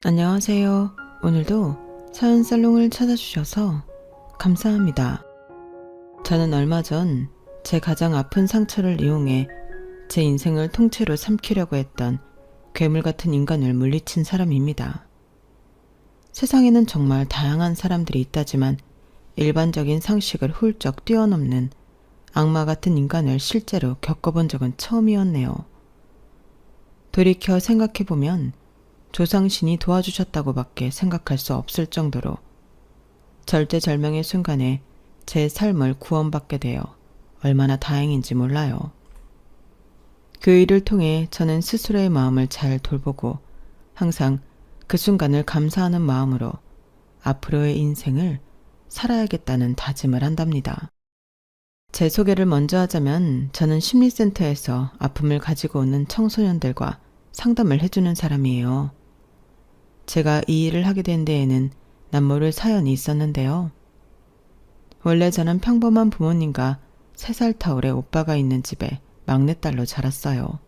안녕하세요. 오늘도 사연 살롱을 찾아주셔서 감사합니다. 저는 얼마 전 제 가장 아픈 상처를 이용해 제 인생을 통째로 삼키려고 했던 괴물 같은 인간을 물리친 사람입니다. 세상에는 정말 다양한 사람들이 있다지만 일반적인 상식을 훌쩍 뛰어넘는 악마 같은 인간을 실제로 겪어본 적은 처음이었네요. 돌이켜 생각해보면 조상신이 도와주셨다고 밖에 생각할 수 없을 정도로 절대절명의 순간에 제 삶을 구원받게 되어 얼마나 다행인지 몰라요. 그 일을 통해 저는 스스로의 마음을 잘 돌보고 항상 그 순간을 감사하는 마음으로 앞으로의 인생을 살아야겠다는 다짐을 한답니다. 제 소개를 먼저 하자면 저는 심리센터에서 아픔을 가지고 오는 청소년들과 상담을 해주는 사람이에요. 제가 이 일을 하게 된 데에는 남모를 사연이 있었는데요. 원래 저는 평범한 부모님과 3살 터울의 오빠가 있는 집에 막내딸로 자랐어요.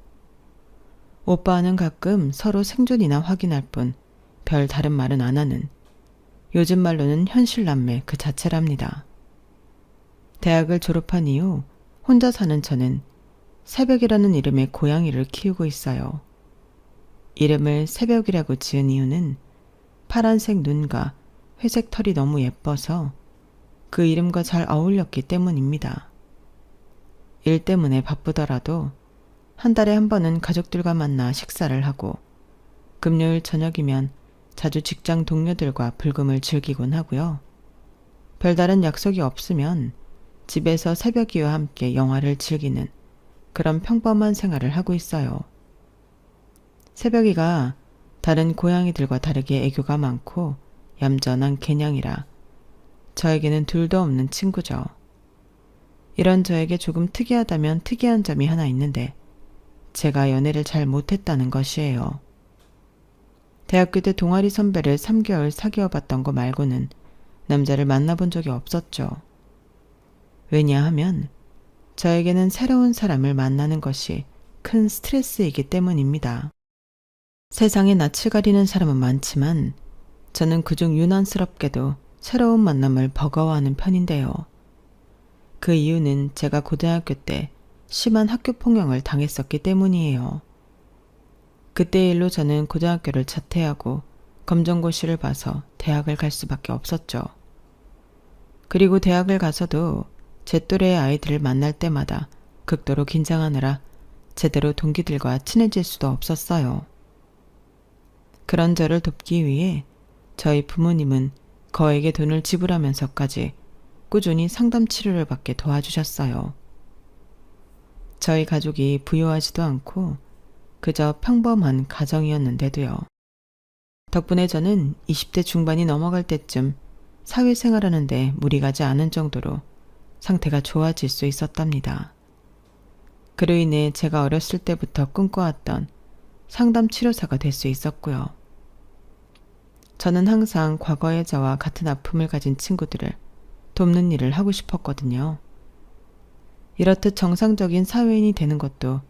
오빠와는 가끔 서로 생존이나 확인할 뿐 별 다른 말은 안 하는 요즘 말로는 현실남매 그 자체랍니다. 대학을 졸업한 이후 혼자 사는 저는 새벽이라는 이름의 고양이를 키우고 있어요. 이름을 새벽이라고 지은 이유는 파란색 눈과 회색 털이 너무 예뻐서 그 이름과 잘 어울렸기 때문입니다. 일 때문에 바쁘더라도 한 달에 한 번은 가족들과 만나 식사를 하고 금요일 저녁이면 자주 직장 동료들과 불금을 즐기곤 하고요. 별다른 약속이 없으면 집에서 새벽이와 함께 영화를 즐기는 그런 평범한 생활을 하고 있어요. 새벽이가 다른 고양이들과 다르게 애교가 많고 얌전한 개냥이라 저에게는 둘도 없는 친구죠. 이런 저에게 조금 특이하다면 특이한 점이 하나 있는데 제가 연애를 잘 못했다는 것이에요. 대학교 때 동아리 선배를 3개월 사귀어봤던 거 말고는 남자를 만나본 적이 없었죠. 왜냐하면 저에게는 새로운 사람을 만나는 것이 큰 스트레스이기 때문입니다. 세상에 낯을 가리는 사람은 많지만 저는 그중 유난스럽게도 새로운 만남을 버거워하는 편인데요. 그 이유는 제가 고등학교 때 심한 학교 폭력을 당했었기 때문이에요. 그때 일로 저는 고등학교를 자퇴하고 검정고시를 봐서 대학을 갈 수밖에 없었죠. 그리고 대학을 가서도 제 또래의 아이들을 만날 때마다 극도로 긴장하느라 제대로 동기들과 친해질 수도 없었어요. 그런 저를 돕기 위해 저희 부모님은 거액의 돈을 지불하면서까지 꾸준히 상담 치료를 받게 도와주셨어요. 저희 가족이 부유하지도 않고 그저 평범한 가정이었는데도요. 덕분에 저는 20대 중반이 넘어갈 때쯤 사회생활하는데 무리 가지 않은 정도로 상태가 좋아질 수 있었답니다. 그로 인해 제가 어렸을 때부터 꿈꿔왔던 상담 치료사가 될 수 있었고요. 저는 항상 과거의 저와 같은 아픔을 가진 친구들을 돕는 일을 하고 싶었거든요. 이렇듯 정상적인 사회인이 되는 것도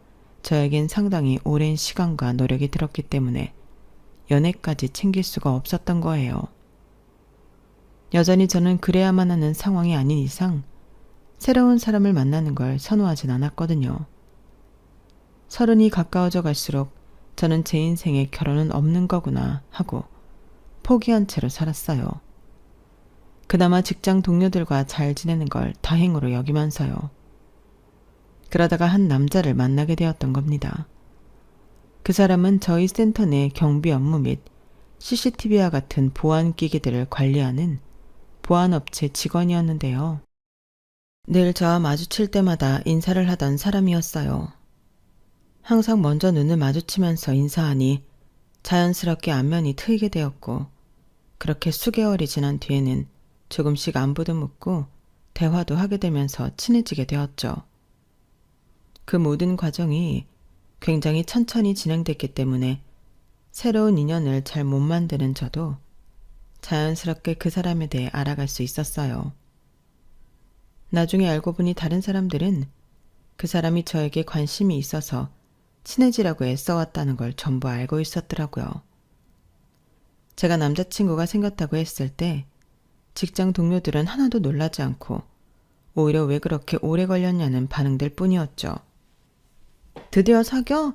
저에겐 상당히 오랜 시간과 노력이 들었기 때문에 연애까지 챙길 수가 없었던 거예요. 여전히 저는 그래야만 하는 상황이 아닌 이상 새로운 사람을 만나는 걸 선호하진 않았거든요. 30이 가까워져 갈수록 저는 제 인생에 결혼은 없는 거구나 하고 포기한 채로 살았어요. 그나마 직장 동료들과 잘 지내는 걸 다행으로 여기면서요. 그러다가 한 남자를 만나게 되었던 겁니다. 그 사람은 저희 센터 내 경비 업무 및 CCTV와 같은 보안기기들을 관리하는 보안업체 직원이었는데요. 늘 저와 마주칠 때마다 인사를 하던 사람이었어요. 항상 먼저 눈을 마주치면서 인사하니 자연스럽게 안면이 트이게 되었고 그렇게 수개월이 지난 뒤에는 조금씩 안부도 묻고 대화도 하게 되면서 친해지게 되었죠. 그 모든 과정이 굉장히 천천히 진행됐기 때문에 새로운 인연을 잘 못 만드는 저도 자연스럽게 그 사람에 대해 알아갈 수 있었어요. 나중에 알고 보니 다른 사람들은 그 사람이 저에게 관심이 있어서 친해지라고 애써왔다는 걸 전부 알고 있었더라고요. 제가 남자친구가 생겼다고 했을 때 직장 동료들은 하나도 놀라지 않고 오히려 왜 그렇게 오래 걸렸냐는 반응들 뿐이었죠. 드디어 사겨?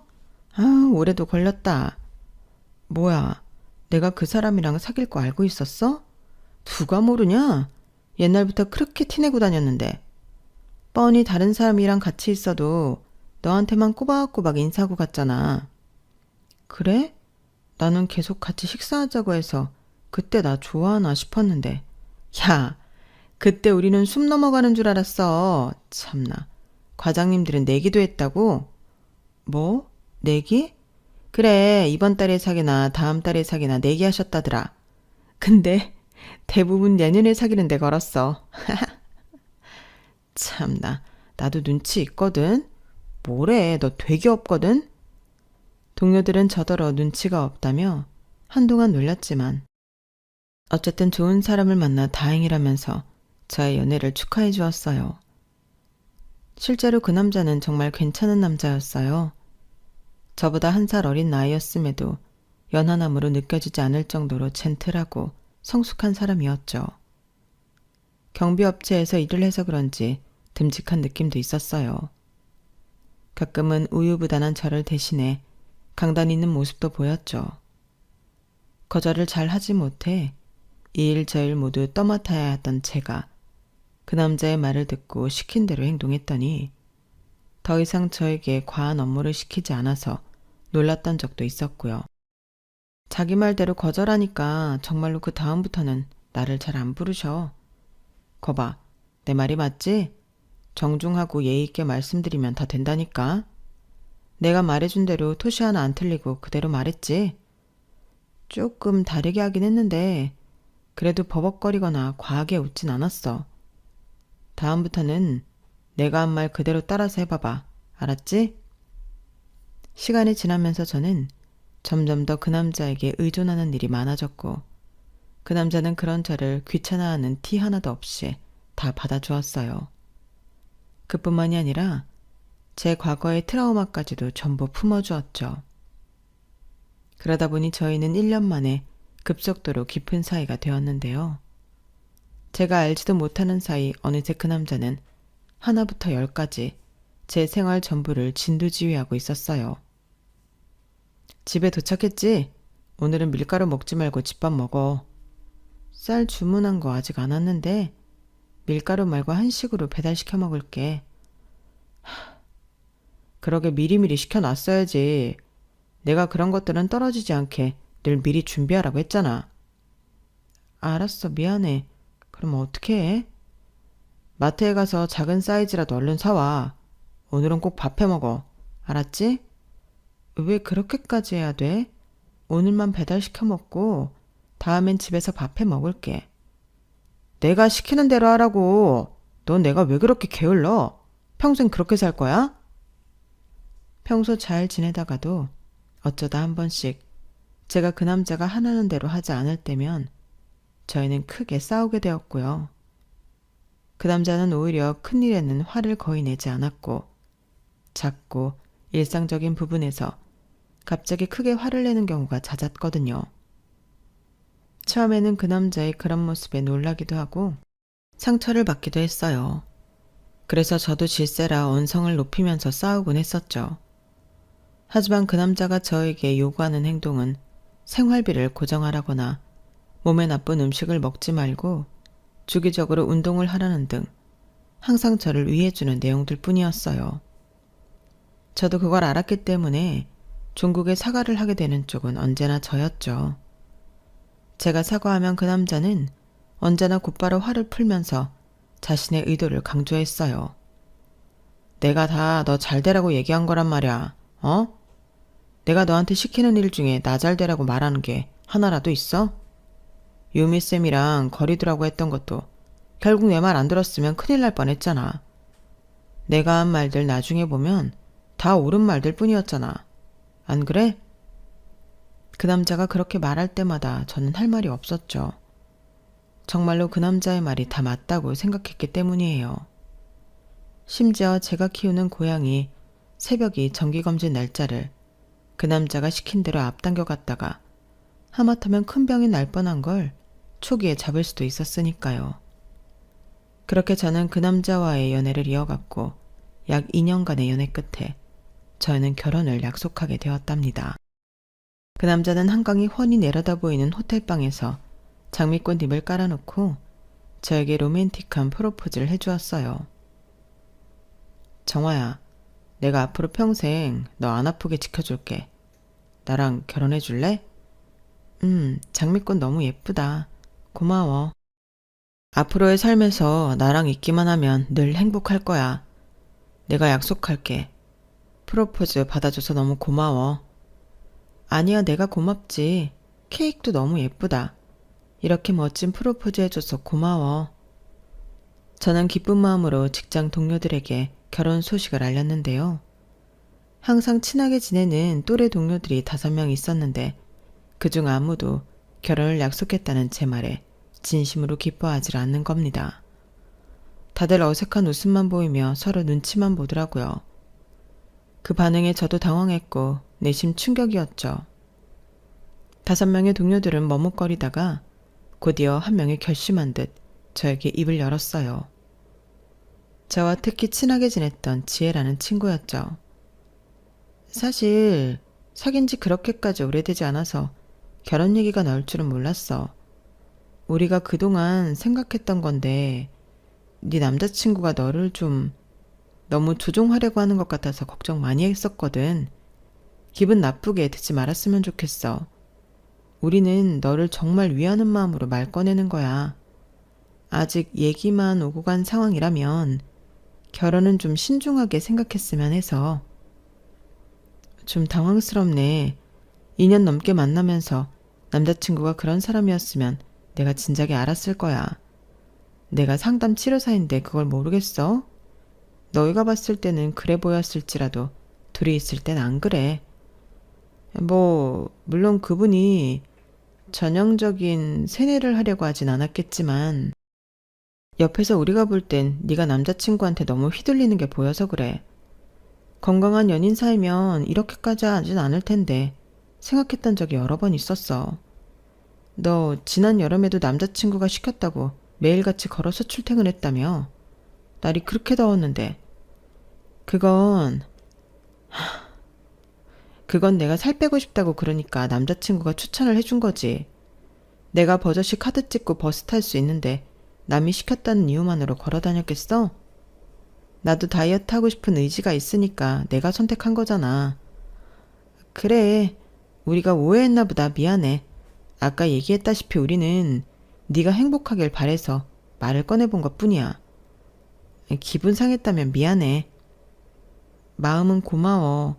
아, 오래도 걸렸다. 뭐야, 내가 그 사람이랑 사귈 거 알고 있었어? 누가 모르냐? 옛날부터 그렇게 티내고 다녔는데. 뻔히 다른 사람이랑 같이 있어도 너한테만 꼬박꼬박 인사하고 갔잖아. 그래? 나는 계속 같이 식사하자고 해서 그때 나 좋아하나 싶었는데. 야, 그때 우리는 숨 넘어가는 줄 알았어. 참나. 과장님들은 내기도 했다고? 뭐? 내기? 그래, 이번 달에 사기나 다음 달에 사기나 내기하셨다더라. 근데 대부분 내년에 사귀는 데 걸었어. 참나, 나도 눈치 있거든. 뭐래, 너 되게 없거든? 동료들은 저더러 눈치가 없다며 한동안 놀렸지만 어쨌든 좋은 사람을 만나 다행이라면서 저의 연애를 축하해 주었어요. 실제로 그 남자는 정말 괜찮은 남자였어요. 저보다 1살 어린 나이였음에도 연하남으로 느껴지지 않을 정도로 젠틀하고 성숙한 사람이었죠. 경비업체에서 일을 해서 그런지 듬직한 느낌도 있었어요. 가끔은 우유부단한 저를 대신해 강단 있는 모습도 보였죠. 거절을 잘 하지 못해 이 일 저 일 모두 떠맡아야 했던 제가 그 남자의 말을 듣고 시킨 대로 행동했더니 더 이상 저에게 과한 업무를 시키지 않아서 놀랐던 적도 있었고요. 자기 말대로 거절하니까 정말로 그 다음부터는 나를 잘 안 부르셔. 거봐, 내 말이 맞지? 정중하고 예의 있게 말씀드리면 다 된다니까. 내가 말해준 대로 토시 하나 안 틀리고 그대로 말했지. 조금 다르게 하긴 했는데 그래도 버벅거리거나 과하게 웃진 않았어. 다음부터는 내가 한 말 그대로 따라서 해봐봐. 알았지? 시간이 지나면서 저는 점점 더 그 남자에게 의존하는 일이 많아졌고 그 남자는 그런 저를 귀찮아하는 티 하나도 없이 다 받아주었어요. 그뿐만이 아니라 제 과거의 트라우마까지도 전부 품어주었죠. 그러다 보니 저희는 1년 만에 급속도로 깊은 사이가 되었는데요. 제가 알지도 못하는 사이 어느새 그 남자는 하나부터 10까지 제 생활 전부를 진두지휘하고 있었어요. 집에 도착했지? 오늘은 밀가루 먹지 말고 집밥 먹어. 쌀 주문한 거 아직 안 왔는데 밀가루 말고 한식으로 배달시켜 먹을게. 그러게 미리미리 시켜놨어야지. 내가 그런 것들은 떨어지지 않게 늘 미리 준비하라고 했잖아. 알았어, 미안해. 그럼 어떻게 해? 마트에 가서 작은 사이즈라도 얼른 사와. 오늘은 꼭 밥 해 먹어. 알았지? 왜 그렇게까지 해야 돼? 오늘만 배달시켜 먹고 다음엔 집에서 밥 해 먹을게. 내가 시키는 대로 하라고. 넌 내가 왜 그렇게 게을러? 평생 그렇게 살 거야? 평소 잘 지내다가도 어쩌다 한 번씩 제가 그 남자가 하라는 대로 하지 않을 때면 저희는 크게 싸우게 되었고요. 그 남자는 오히려 큰일에는 화를 거의 내지 않았고 작고 일상적인 부분에서 갑자기 크게 화를 내는 경우가 잦았거든요. 처음에는 그 남자의 그런 모습에 놀라기도 하고 상처를 받기도 했어요. 그래서 저도 질세라 언성을 높이면서 싸우곤 했었죠. 하지만 그 남자가 저에게 요구하는 행동은 생활비를 고정하라거나 몸에 나쁜 음식을 먹지 말고 주기적으로 운동을 하라는 등 항상 저를 위해주는 내용들 뿐이었어요. 저도 그걸 알았기 때문에 종국에 사과를 하게 되는 쪽은 언제나 저였죠. 제가 사과하면 그 남자는 언제나 곧바로 화를 풀면서 자신의 의도를 강조했어요. 내가 다 너 잘 되라고 얘기한 거란 말이야. 어? 내가 너한테 시키는 일 중에 나 잘 되라고 말하는 게 하나라도 있어? 유미쌤이랑 거리 두라고 했던 것도 결국 내 말 안 들었으면 큰일 날 뻔했잖아. 내가 한 말들 나중에 보면 다 옳은 말들 뿐이었잖아. 안 그래? 그 남자가 그렇게 말할 때마다 저는 할 말이 없었죠. 정말로 그 남자의 말이 다 맞다고 생각했기 때문이에요. 심지어 제가 키우는 고양이 새벽이 정기검진 날짜를 그 남자가 시킨 대로 앞당겨 갔다가 하마터면 큰 병이 날 뻔한 걸 초기에 잡을 수도 있었으니까요. 그렇게 저는 그 남자와의 연애를 이어갔고 약 2년간의 연애 끝에 저희는 결혼을 약속하게 되었답니다. 그 남자는 한강이 훤히 내려다 보이는 호텔방에서 장미꽃 잎을 깔아놓고 저에게 로맨틱한 프로포즈를 해주었어요. 정화야, 내가 앞으로 평생 너 안 아프게 지켜줄게. 나랑 결혼해 줄래? 장미꽃 너무 예쁘다. 고마워. 앞으로의 삶에서 나랑 있기만 하면 늘 행복할 거야. 내가 약속할게. 프로포즈 받아줘서 너무 고마워. 아니야, 내가 고맙지. 케이크도 너무 예쁘다. 이렇게 멋진 프로포즈 해줘서 고마워. 저는 기쁜 마음으로 직장 동료들에게 결혼 소식을 알렸는데요. 항상 친하게 지내는 또래 동료들이 5명 있었는데 그중 아무도 결혼을 약속했다는 제 말에 진심으로 기뻐하지 않는 겁니다. 다들 어색한 웃음만 보이며 서로 눈치만 보더라고요. 그 반응에 저도 당황했고 내심 충격이었죠. 5명의 동료들은 머뭇거리다가 곧이어 한 명이 결심한 듯 저에게 입을 열었어요. 저와 특히 친하게 지냈던 지혜라는 친구였죠. 사실 사귄 지 그렇게까지 오래되지 않아서 결혼 얘기가 나올 줄은 몰랐어. 우리가 그동안 생각했던 건데 네 남자친구가 너를 좀 너무 조종하려고 하는 것 같아서 걱정 많이 했었거든. 기분 나쁘게 듣지 말았으면 좋겠어. 우리는 너를 정말 위하는 마음으로 말 꺼내는 거야. 아직 얘기만 오고 간 상황이라면 결혼은 좀 신중하게 생각했으면 해서. 좀 당황스럽네. 2년 넘게 만나면서 남자친구가 그런 사람이었으면 내가 진작에 알았을 거야. 내가 상담 치료사인데 그걸 모르겠어? 너희가 봤을 때는 그래 보였을지라도 둘이 있을 땐 안 그래. 물론 그분이 전형적인 세뇌를 하려고 하진 않았겠지만 옆에서 우리가 볼 땐 네가 남자친구한테 너무 휘둘리는 게 보여서 그래. 건강한 연인 사이면 이렇게까지 하진 않을 텐데 생각했던 적이 여러 번 있었어. 너 지난 여름에도 남자친구가 시켰다고 매일같이 걸어서 출퇴근했다며. 날이 그렇게 더웠는데. 그건 내가 살 빼고 싶다고 그러니까 남자친구가 추천을 해준 거지. 내가 버젓이 카드 찍고 버스 탈 수 있는데 남이 시켰다는 이유만으로 걸어 다녔겠어? 나도 다이어트 하고 싶은 의지가 있으니까 내가 선택한 거잖아. 그래, 우리가 오해했나 보다. 미안해. 아까 얘기했다시피 우리는 네가 행복하길 바래서 말을 꺼내본 것뿐이야. 기분 상했다면 미안해. 마음은 고마워.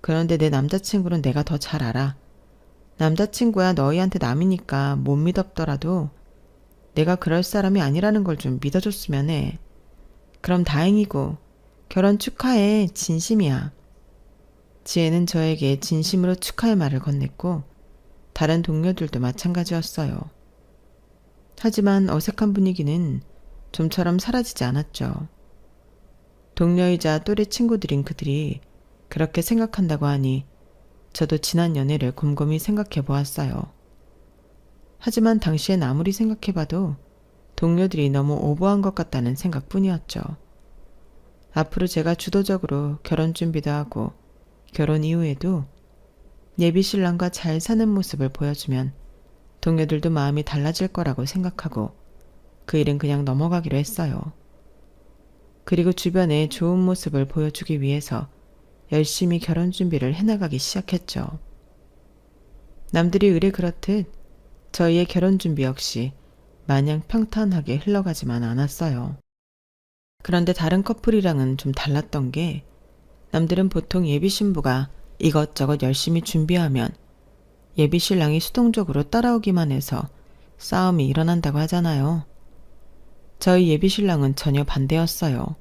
그런데 내 남자친구는 내가 더 잘 알아. 남자친구야 너희한테 남이니까 못 믿었더라도 내가 그럴 사람이 아니라는 걸 좀 믿어줬으면 해. 그럼 다행이고 결혼 축하해. 진심이야. 지혜는 저에게 진심으로 축하의 말을 건넸고 다른 동료들도 마찬가지였어요. 하지만 어색한 분위기는 좀처럼 사라지지 않았죠. 동료이자 또래 친구들인 그들이 그렇게 생각한다고 하니 저도 지난 연애를 곰곰이 생각해 보았어요. 하지만 당시엔 아무리 생각해봐도 동료들이 너무 오버한 것 같다는 생각뿐이었죠. 앞으로 제가 주도적으로 결혼 준비도 하고 결혼 이후에도 예비 신랑과 잘 사는 모습을 보여주면 동료들도 마음이 달라질 거라고 생각하고 그 일은 그냥 넘어가기로 했어요. 그리고 주변에 좋은 모습을 보여주기 위해서 열심히 결혼 준비를 해나가기 시작했죠. 남들이 의뢰 그렇듯 저희의 결혼 준비 역시 마냥 평탄하게 흘러가지만 않았어요. 그런데 다른 커플이랑은 좀 달랐던 게 남들은 보통 예비 신부가 이것저것 열심히 준비하면 예비 신랑이 수동적으로 따라오기만 해서 싸움이 일어난다고 하잖아요. 저희 예비 신랑은 전혀 반대였어요.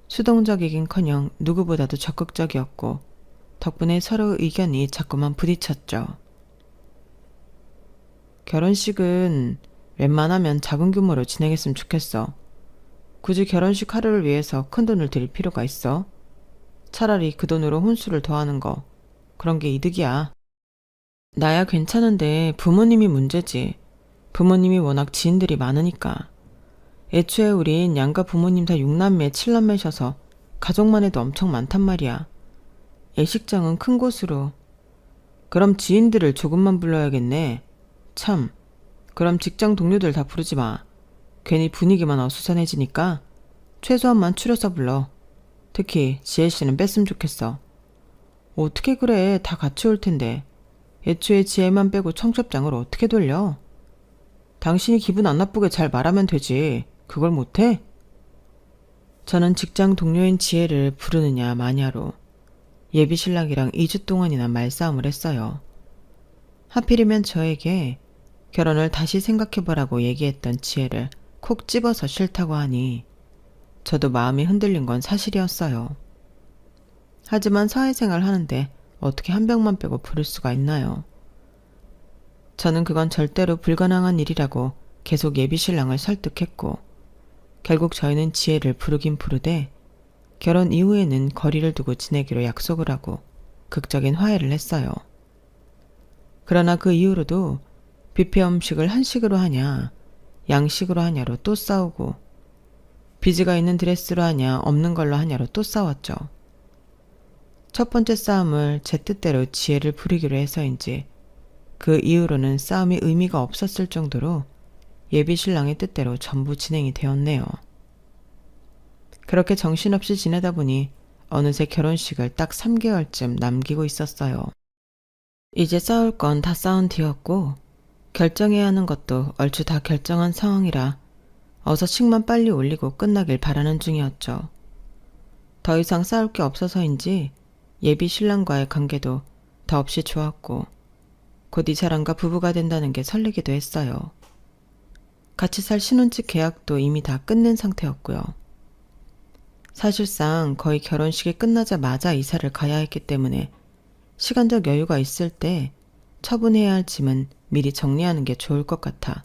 수동적이긴커녕 누구보다도 적극적이었고 덕분에 서로 의견이 자꾸만 부딪혔죠. 결혼식은 웬만하면 작은 규모로 진행했으면 좋겠어. 굳이 결혼식 하루를 위해서 큰 돈을 들일 필요가 있어? 차라리 그 돈으로 혼수를 더하는 거, 그런 게 이득이야. 나야 괜찮은데 부모님이 문제지. 부모님이 워낙 지인들이 많으니까. 애초에 우린 양가 부모님 다 6남매, 7남매셔서 가족만 해도 엄청 많단 말이야. 예식장은 큰 곳으로. 그럼 지인들을 조금만 불러야겠네. 참, 그럼 직장 동료들 다 부르지 마. 괜히 분위기만 어수선해지니까 최소한만 추려서 불러. 특히 지혜씨는 뺐으면 좋겠어. 어떻게 그래, 다 같이 올 텐데. 애초에 지혜만 빼고 청첩장을 어떻게 돌려? 당신이 기분 안 나쁘게 잘 말하면 되지. 그걸 못해? 저는 직장 동료인 지혜를 부르느냐 마냐로 예비신랑이랑 2주 동안이나 말싸움을 했어요. 하필이면 저에게 결혼을 다시 생각해보라고 얘기했던 지혜를 콕 집어서 싫다고 하니 저도 마음이 흔들린 건 사실이었어요. 하지만 사회생활 하는데 어떻게 한 명만 빼고 부를 수가 있나요? 저는 그건 절대로 불가능한 일이라고 계속 예비신랑을 설득했고 결국 저희는 지혜를 부르긴 부르되 결혼 이후에는 거리를 두고 지내기로 약속을 하고 극적인 화해를 했어요. 그러나 그 이후로도 뷔페 음식을 한식으로 하냐 양식으로 하냐로 또 싸우고 비즈가 있는 드레스로 하냐 없는 걸로 하냐로 또 싸웠죠. 첫 번째 싸움을 제 뜻대로 지혜를 부르기로 해서인지 그 이후로는 싸움이 의미가 없었을 정도로 예비신랑의 뜻대로 전부 진행이 되었네요. 그렇게 정신없이 지내다 보니 어느새 결혼식을 딱 3개월쯤 남기고 있었어요. 이제 싸울 건 다 싸운 뒤였고 결정해야 하는 것도 얼추 다 결정한 상황이라 어서 식만 빨리 올리고 끝나길 바라는 중이었죠. 더 이상 싸울 게 없어서인지 예비 신랑과의 관계도 더없이 좋았고 곧 이 사람과 부부가 된다는 게 설레기도 했어요. 같이 살 신혼집 계약도 이미 다 끝낸 상태였고요. 사실상 거의 결혼식이 끝나자마자 이사를 가야 했기 때문에 시간적 여유가 있을 때 처분해야 할 짐은 미리 정리하는 게 좋을 것 같아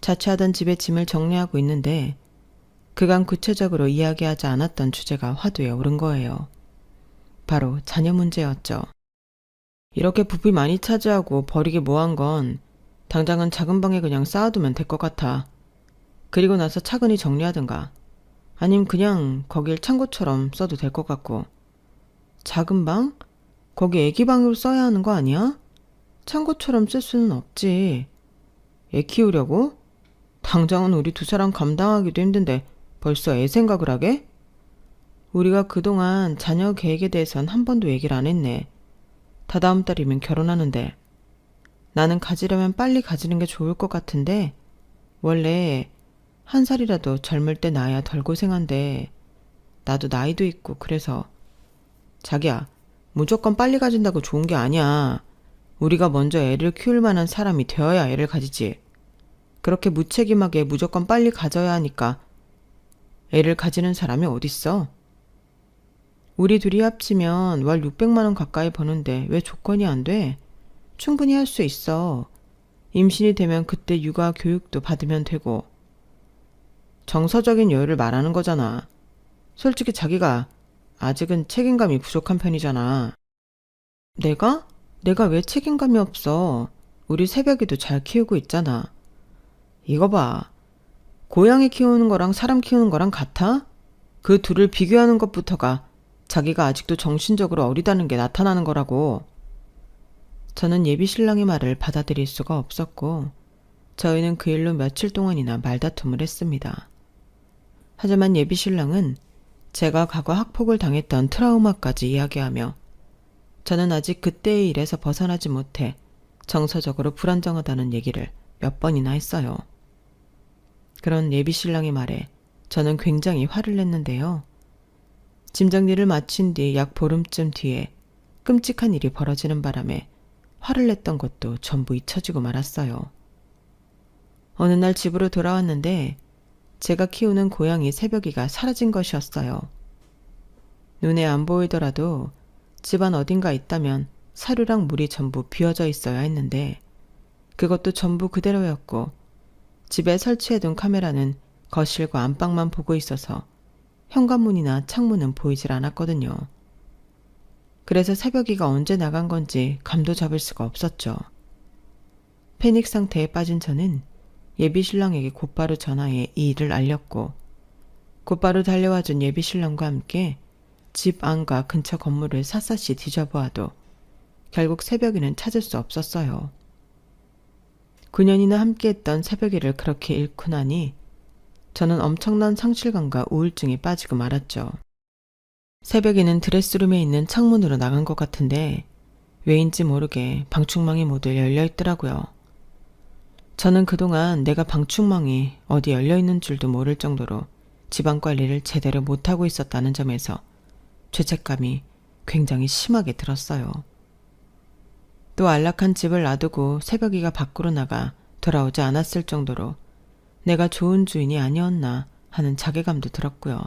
자취하던 집에 짐을 정리하고 있는데 그간 구체적으로 이야기하지 않았던 주제가 화두에 오른 거예요. 바로 자녀 문제였죠. 이렇게 부피 많이 차지하고 버리기 뭐한 건 당장은 작은 방에 그냥 쌓아두면 될 것 같아. 그리고 나서 차근히 정리하든가 아님 그냥 거길 창고처럼 써도 될 것 같고. 작은 방? 거기 애기 방으로 써야 하는 거 아니야? 창고처럼 쓸 수는 없지. 애 키우려고? 당장은 우리 두 사람 감당하기도 힘든데 벌써 애 생각을 하게? 우리가 그동안 자녀 계획에 대해선 한 번도 얘기를 안 했네. 다다음 달이면 결혼하는데. 나는 가지려면 빨리 가지는 게 좋을 것 같은데 원래 1살이라도 젊을 때 낳아야 덜 고생한데 나도 나이도 있고 그래서. 자기야, 무조건 빨리 가진다고 좋은 게 아니야. 우리가 먼저 애를 키울 만한 사람이 되어야 애를 가지지. 그렇게 무책임하게 무조건 빨리 가져야 하니까 애를 가지는 사람이 어딨어? 우리 둘이 합치면 월 600만 원 가까이 버는데 왜 조건이 안 돼? 충분히 할 수 있어. 임신이 되면 그때 육아 교육도 받으면 되고. 정서적인 여유를 말하는 거잖아. 솔직히 자기가 아직은 책임감이 부족한 편이잖아. 내가? 내가 왜 책임감이 없어? 우리 새벽이도 잘 키우고 있잖아. 이거 봐. 고양이 키우는 거랑 사람 키우는 거랑 같아? 그 둘을 비교하는 것부터가 자기가 아직도 정신적으로 어리다는 게 나타나는 거라고. 저는 예비 신랑의 말을 받아들일 수가 없었고 저희는 그 일로 며칠 동안이나 말다툼을 했습니다. 하지만 예비 신랑은 제가 과거 학폭을 당했던 트라우마까지 이야기하며 저는 아직 그때의 일에서 벗어나지 못해 정서적으로 불안정하다는 얘기를 몇 번이나 했어요. 그런 예비 신랑의 말에 저는 굉장히 화를 냈는데요. 짐 정리를 마친 뒤 약 보름쯤 뒤에 끔찍한 일이 벌어지는 바람에 화를 냈던 것도 전부 잊혀지고 말았어요. 어느 날 집으로 돌아왔는데 제가 키우는 고양이 새벽이가 사라진 것이었어요. 눈에 안 보이더라도 집안 어딘가 있다면 사료랑 물이 전부 비어져 있어야 했는데 그것도 전부 그대로였고 집에 설치해둔 카메라는 거실과 안방만 보고 있어서 현관문이나 창문은 보이질 않았거든요. 그래서 새벽이가 언제 나간 건지 감도 잡을 수가 없었죠. 패닉 상태에 빠진 저는 예비 신랑에게 곧바로 전화해 이 일을 알렸고 곧바로 달려와준 예비 신랑과 함께 집 안과 근처 건물을 샅샅이 뒤져보아도 결국 새벽이는 찾을 수 없었어요. 9년이나 함께했던 새벽이를 그렇게 잃고 나니 저는 엄청난 상실감과 우울증에 빠지고 말았죠. 새벽이는 드레스룸에 있는 창문으로 나간 것 같은데 왜인지 모르게 방충망이 모두 열려 있더라고요. 저는 그동안 내가 방충망이 어디 열려 있는 줄도 모를 정도로 집안 관리를 제대로 못하고 있었다는 점에서 죄책감이 굉장히 심하게 들었어요. 또 안락한 집을 놔두고 새벽이가 밖으로 나가 돌아오지 않았을 정도로 내가 좋은 주인이 아니었나 하는 자괴감도 들었고요.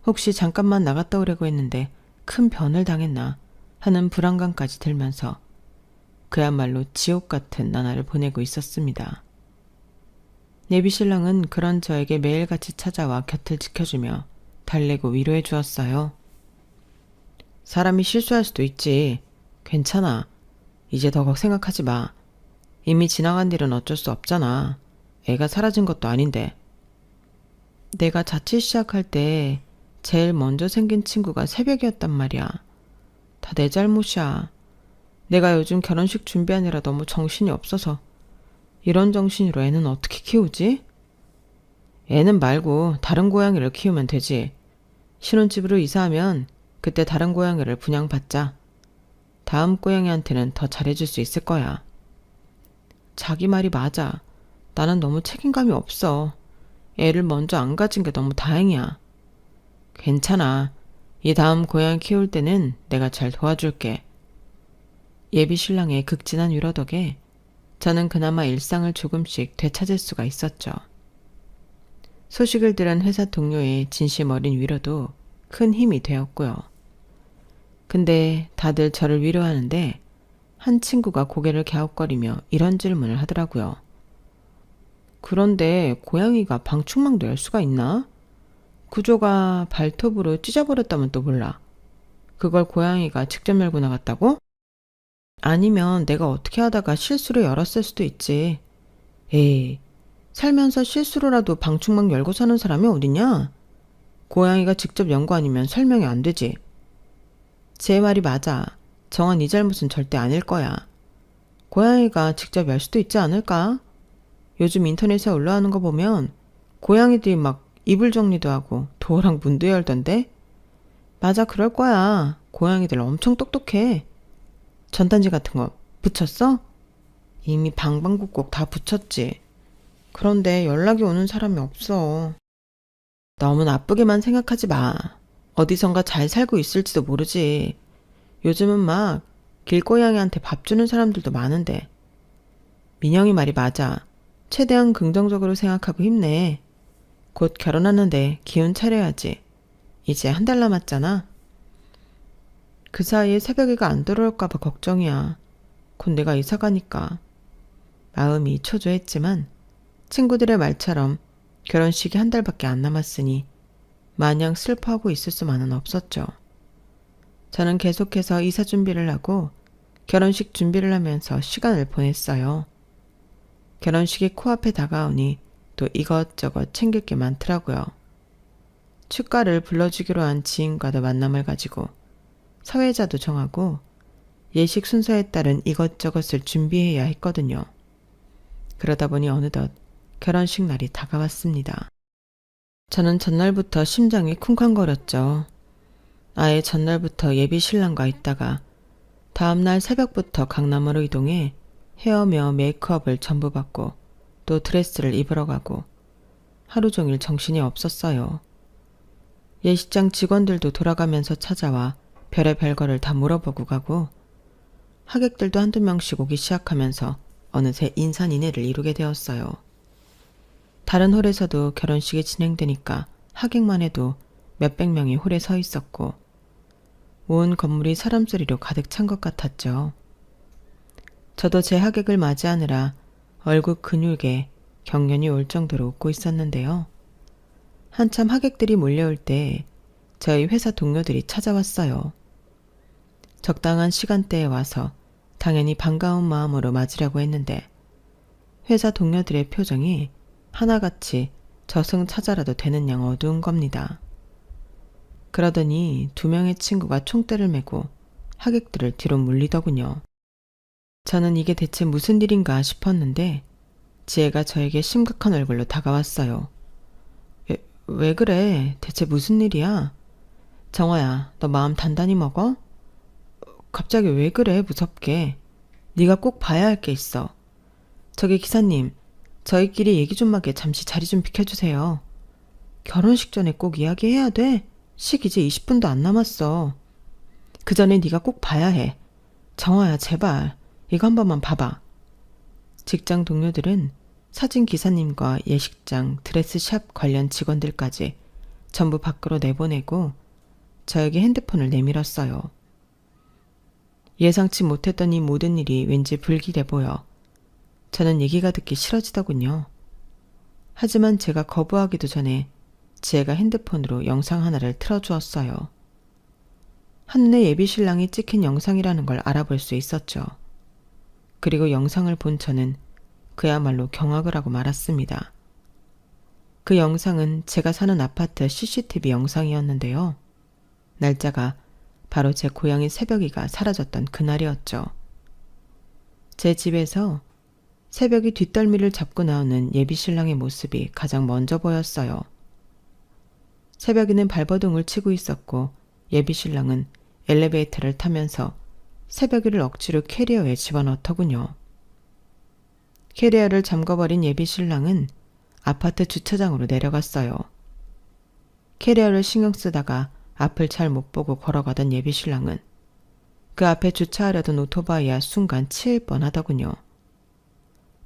혹시 잠깐만 나갔다 오려고 했는데 큰 변을 당했나 하는 불안감까지 들면서 그야말로 지옥 같은 나날을 보내고 있었습니다. 예비 신랑은 그런 저에게 매일같이 찾아와 곁을 지켜주며 달래고 위로해 주었어요. 사람이 실수할 수도 있지. 괜찮아. 이제 더 생각하지 마. 이미 지나간 일은 어쩔 수 없잖아. 애가 사라진 것도 아닌데. 내가 자취 시작할 때 제일 먼저 생긴 친구가 새벽이었단 말이야. 다 내 잘못이야. 내가 요즘 결혼식 준비하느라 너무 정신이 없어서 이런 정신으로 애는 어떻게 키우지? 애는 말고 다른 고양이를 키우면 되지. 신혼집으로 이사하면 그때 다른 고양이를 분양받자. 다음 고양이한테는 더 잘해줄 수 있을 거야. 자기 말이 맞아. 나는 너무 책임감이 없어. 애를 먼저 안 가진 게 너무 다행이야. 괜찮아. 이 다음 고양이 키울 때는 내가 잘 도와줄게. 예비 신랑의 극진한 위로 덕에 저는 그나마 일상을 조금씩 되찾을 수가 있었죠. 소식을 들은 회사 동료의 진심 어린 위로도 큰 힘이 되었고요. 근데 다들 저를 위로하는데 한 친구가 고개를 갸웃거리며 이런 질문을 하더라고요. 그런데 고양이가 방충망도 열 수가 있나? 구조가 발톱으로 찢어버렸다면 또 몰라. 그걸 고양이가 직접 열고 나갔다고? 아니면 내가 어떻게 하다가 실수로 열었을 수도 있지. 에이, 살면서 실수로라도 방충망 열고 사는 사람이 어딨냐? 고양이가 직접 연 거 아니면 설명이 안 되지. 제 말이 맞아. 정한 네 잘못은 절대 아닐 거야. 고양이가 직접 열 수도 있지 않을까? 요즘 인터넷에 올라오는 거 보면 고양이들이 막 이불 정리도 하고 도어랑 문도 열던데? 맞아, 그럴 거야. 고양이들 엄청 똑똑해. 전단지 같은 거 붙였어? 이미 방방곡곡 다 붙였지. 그런데 연락이 오는 사람이 없어. 너무 나쁘게만 생각하지 마. 어디선가 잘 살고 있을지도 모르지. 요즘은 막 길고양이한테 밥 주는 사람들도 많은데. 민영이 말이 맞아. 최대한 긍정적으로 생각하고 힘내. 곧 결혼하는데 기운 차려야지. 이제 한 달 남았잖아. 그 사이에 새벽이가 안 들어올까봐 걱정이야. 곧 내가 이사 가니까. 마음이 초조했지만 친구들의 말처럼 결혼식이 한 달밖에 안 남았으니 마냥 슬퍼하고 있을 수만은 없었죠. 저는 계속해서 이사 준비를 하고 결혼식 준비를 하면서 시간을 보냈어요. 결혼식이 코앞에 다가오니 또 이것저것 챙길 게 많더라고요. 축가를 불러주기로 한 지인과도 만남을 가지고 사회자도 정하고 예식 순서에 따른 이것저것을 준비해야 했거든요. 그러다 보니 어느덧 결혼식 날이 다가왔습니다. 저는 전날부터 심장이 쿵쾅거렸죠. 아예 전날부터 예비 신랑과 있다가 다음날 새벽부터 강남으로 이동해 헤어며 메이크업을 전부 받고 또 드레스를 입으러 가고 하루 종일 정신이 없었어요. 예식장 직원들도 돌아가면서 찾아와 별의별 거를 다 물어보고 가고 하객들도 한두 명씩 오기 시작하면서 어느새 인산인해를 이루게 되었어요. 다른 홀에서도 결혼식이 진행되니까 하객만 해도 몇백 명이 홀에 서 있었고 온 건물이 사람 소리로 가득 찬 것 같았죠. 저도 제 하객을 맞이하느라 얼굴 근육에 경련이 올 정도로 웃고 있었는데요. 한참 하객들이 몰려올 때 저희 회사 동료들이 찾아왔어요. 적당한 시간대에 와서 당연히 반가운 마음으로 맞으려고 했는데 회사 동료들의 표정이 하나같이 저승사자라도 되는 양 어두운 겁니다. 그러더니 2명의 친구가 총대를 메고 하객들을 뒤로 물리더군요. 저는 이게 대체 무슨 일인가 싶었는데 지혜가 저에게 심각한 얼굴로 다가왔어요. 왜 그래? 대체 무슨 일이야? 정화야, 너 마음 단단히 먹어? 갑자기 왜 그래, 무섭게. 네가 꼭 봐야 할 게 있어. 저기 기사님, 저희끼리 얘기 좀 하게 잠시 자리 좀 비켜주세요. 결혼식 전에 꼭 이야기해야 돼? 식 이제 20분도 안 남았어. 그 전에 네가 꼭 봐야 해. 정화야, 제발. 이거 한 번만 봐봐. 직장 동료들은 사진 기사님과 예식장, 드레스샵 관련 직원들까지 전부 밖으로 내보내고 저에게 핸드폰을 내밀었어요. 예상치 못했던 이 모든 일이 왠지 불길해 보여 저는 얘기가 듣기 싫어지더군요. 하지만 제가 거부하기도 전에 지혜가 핸드폰으로 영상 하나를 틀어주었어요. 한눈에 예비신랑이 찍힌 영상이라는 걸 알아볼 수 있었죠. 그리고 영상을 본 저는 그야말로 경악을 하고 말았습니다. 그 영상은 제가 사는 아파트 CCTV 영상이었는데요. 날짜가 바로 제 고양이 새벽이가 사라졌던 그날이었죠. 제 집에서 새벽이 뒷덜미를 잡고 나오는 예비신랑의 모습이 가장 먼저 보였어요. 새벽이는 발버둥을 치고 있었고 예비신랑은 엘리베이터를 타면서 새벽이를 억지로 캐리어에 집어넣더군요. 캐리어를 잠궈버린 예비신랑은 아파트 주차장으로 내려갔어요. 캐리어를 신경 쓰다가 앞을 잘 못 보고 걸어가던 예비신랑은 그 앞에 주차하려던 오토바이와 순간 치일 뻔하더군요.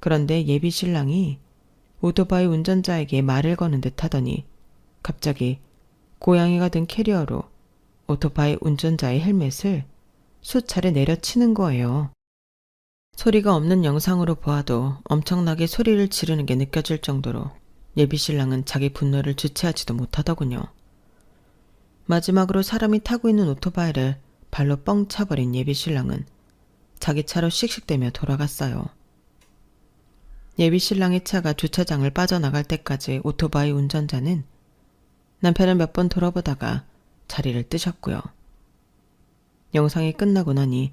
그런데 예비신랑이 오토바이 운전자에게 말을 거는 듯 하더니 갑자기 고양이가 든 캐리어로 오토바이 운전자의 헬멧을 수차례 내려치는 거예요. 소리가 없는 영상으로 보아도 엄청나게 소리를 지르는 게 느껴질 정도로 예비신랑은 자기 분노를 주체하지도 못하더군요. 마지막으로 사람이 타고 있는 오토바이를 발로 뻥 차버린 예비신랑은 자기 차로 씩씩대며 돌아갔어요. 예비신랑의 차가 주차장을 빠져나갈 때까지 오토바이 운전자는 남편을 몇 번 돌아보다가 자리를 뜨셨고요. 영상이 끝나고 나니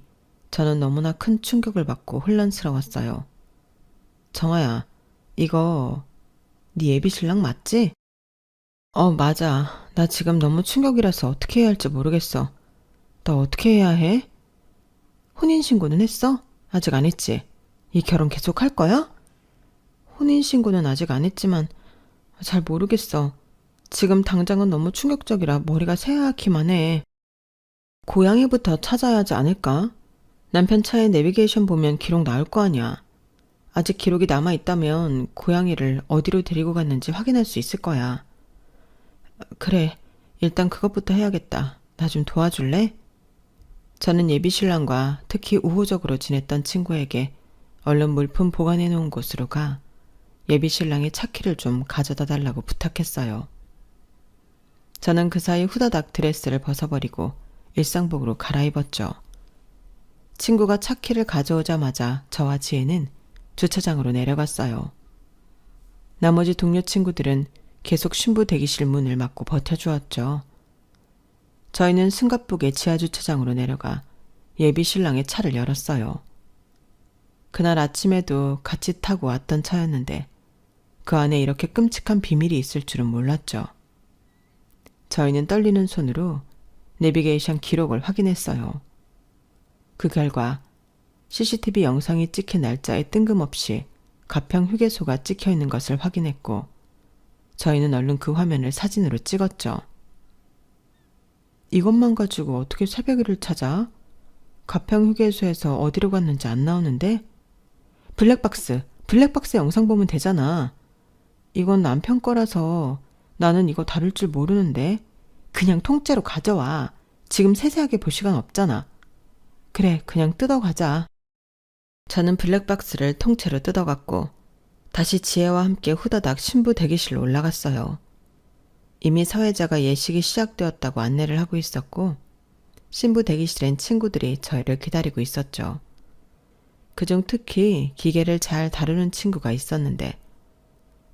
저는 너무나 큰 충격을 받고 혼란스러웠어요. 정아야, 이거 네 예비신랑 맞지? 맞아. 나 지금 너무 충격이라서 어떻게 해야 할지 모르겠어. 너 어떻게 해야 해? 혼인신고는 했어? 아직 안 했지? 이 결혼 계속 할 거야? 혼인신고는 아직 안 했지만 잘 모르겠어. 지금 당장은 너무 충격적이라 머리가 새하얗기만 해. 고양이부터 찾아야 하지 않을까? 남편 차에 내비게이션 보면 기록 나올 거 아니야. 아직 기록이 남아있다면 고양이를 어디로 데리고 갔는지 확인할 수 있을 거야. 그래, 일단 그것부터 해야겠다. 나 좀 도와줄래? 저는 예비신랑과 특히 우호적으로 지냈던 친구에게 얼른 물품 보관해 놓은 곳으로 가 예비신랑의 차키를 좀 가져다 달라고 부탁했어요. 저는 그 사이 후다닥 드레스를 벗어버리고 일상복으로 갈아입었죠. 친구가 차키를 가져오자마자 저와 지혜는 주차장으로 내려갔어요. 나머지 동료 친구들은 계속 신부 대기실 문을 막고 버텨주었죠. 저희는 숨가쁘게 지하주차장으로 내려가 예비신랑의 차를 열었어요. 그날 아침에도 같이 타고 왔던 차였는데 그 안에 이렇게 끔찍한 비밀이 있을 줄은 몰랐죠. 저희는 떨리는 손으로 내비게이션 기록을 확인했어요. 그 결과 CCTV 영상이 찍힌 날짜에 뜬금없이 가평 휴게소가 찍혀 있는 것을 확인했고 저희는 얼른 그 화면을 사진으로 찍었죠. 이것만 가지고 어떻게 새벽이를 찾아? 가평 휴게소에서 어디로 갔는지 안 나오는데? 블랙박스 영상 보면 되잖아. 이건 남편 거라서 나는 이거 다룰 줄 모르는데 그냥 통째로 가져와. 지금 세세하게 볼 시간 없잖아. 그래, 그냥 뜯어가자. 저는 블랙박스를 통째로 뜯어갔고 다시 지혜와 함께 후다닥 신부 대기실로 올라갔어요. 이미 사회자가 예식이 시작되었다고 안내를 하고 있었고 신부 대기실엔 친구들이 저희를 기다리고 있었죠. 그중 특히 기계를 잘 다루는 친구가 있었는데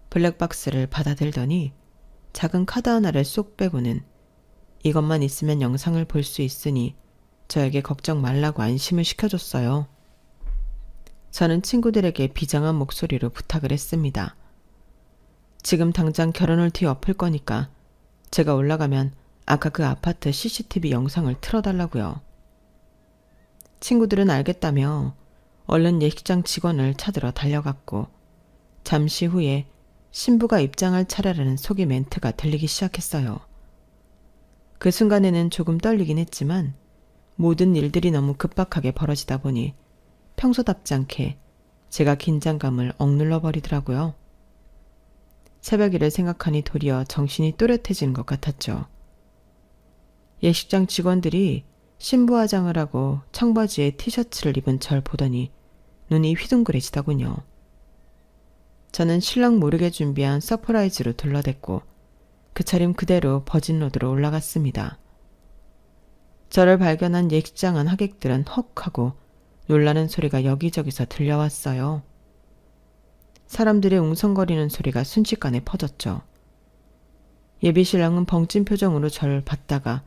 블랙박스를 받아들더니 작은 카드 하나를 쏙 빼고는 이것만 있으면 영상을 볼 수 있으니 저에게 걱정 말라고 안심을 시켜줬어요. 저는 친구들에게 비장한 목소리로 부탁을 했습니다. 지금 당장 결혼을 뒤엎을 거니까 제가 올라가면 아까 그 아파트 CCTV 영상을 틀어달라고요. 친구들은 알겠다며 얼른 예식장 직원을 찾으러 달려갔고 잠시 후에 신부가 입장할 차례라는 속의 멘트가 들리기 시작했어요. 그 순간에는 조금 떨리긴 했지만 모든 일들이 너무 급박하게 벌어지다 보니 평소답지 않게 제가 긴장감을 억눌러 버리더라고요. 새벽일을 생각하니 도리어 정신이 또렷해지는 것 같았죠. 예식장 직원들이 신부 화장을 하고 청바지에 티셔츠를 입은 절 보더니 눈이 휘둥그레지더군요. 저는 신랑 모르게 준비한 서프라이즈로 둘러댔고 그 차림 그대로 버진로드로 올라갔습니다. 저를 발견한 예식장 안 하객들은 헉 하고 놀라는 소리가 여기저기서 들려왔어요. 사람들의 웅성거리는 소리가 순식간에 퍼졌죠. 예비신랑은 벙찐 표정으로 절 봤다가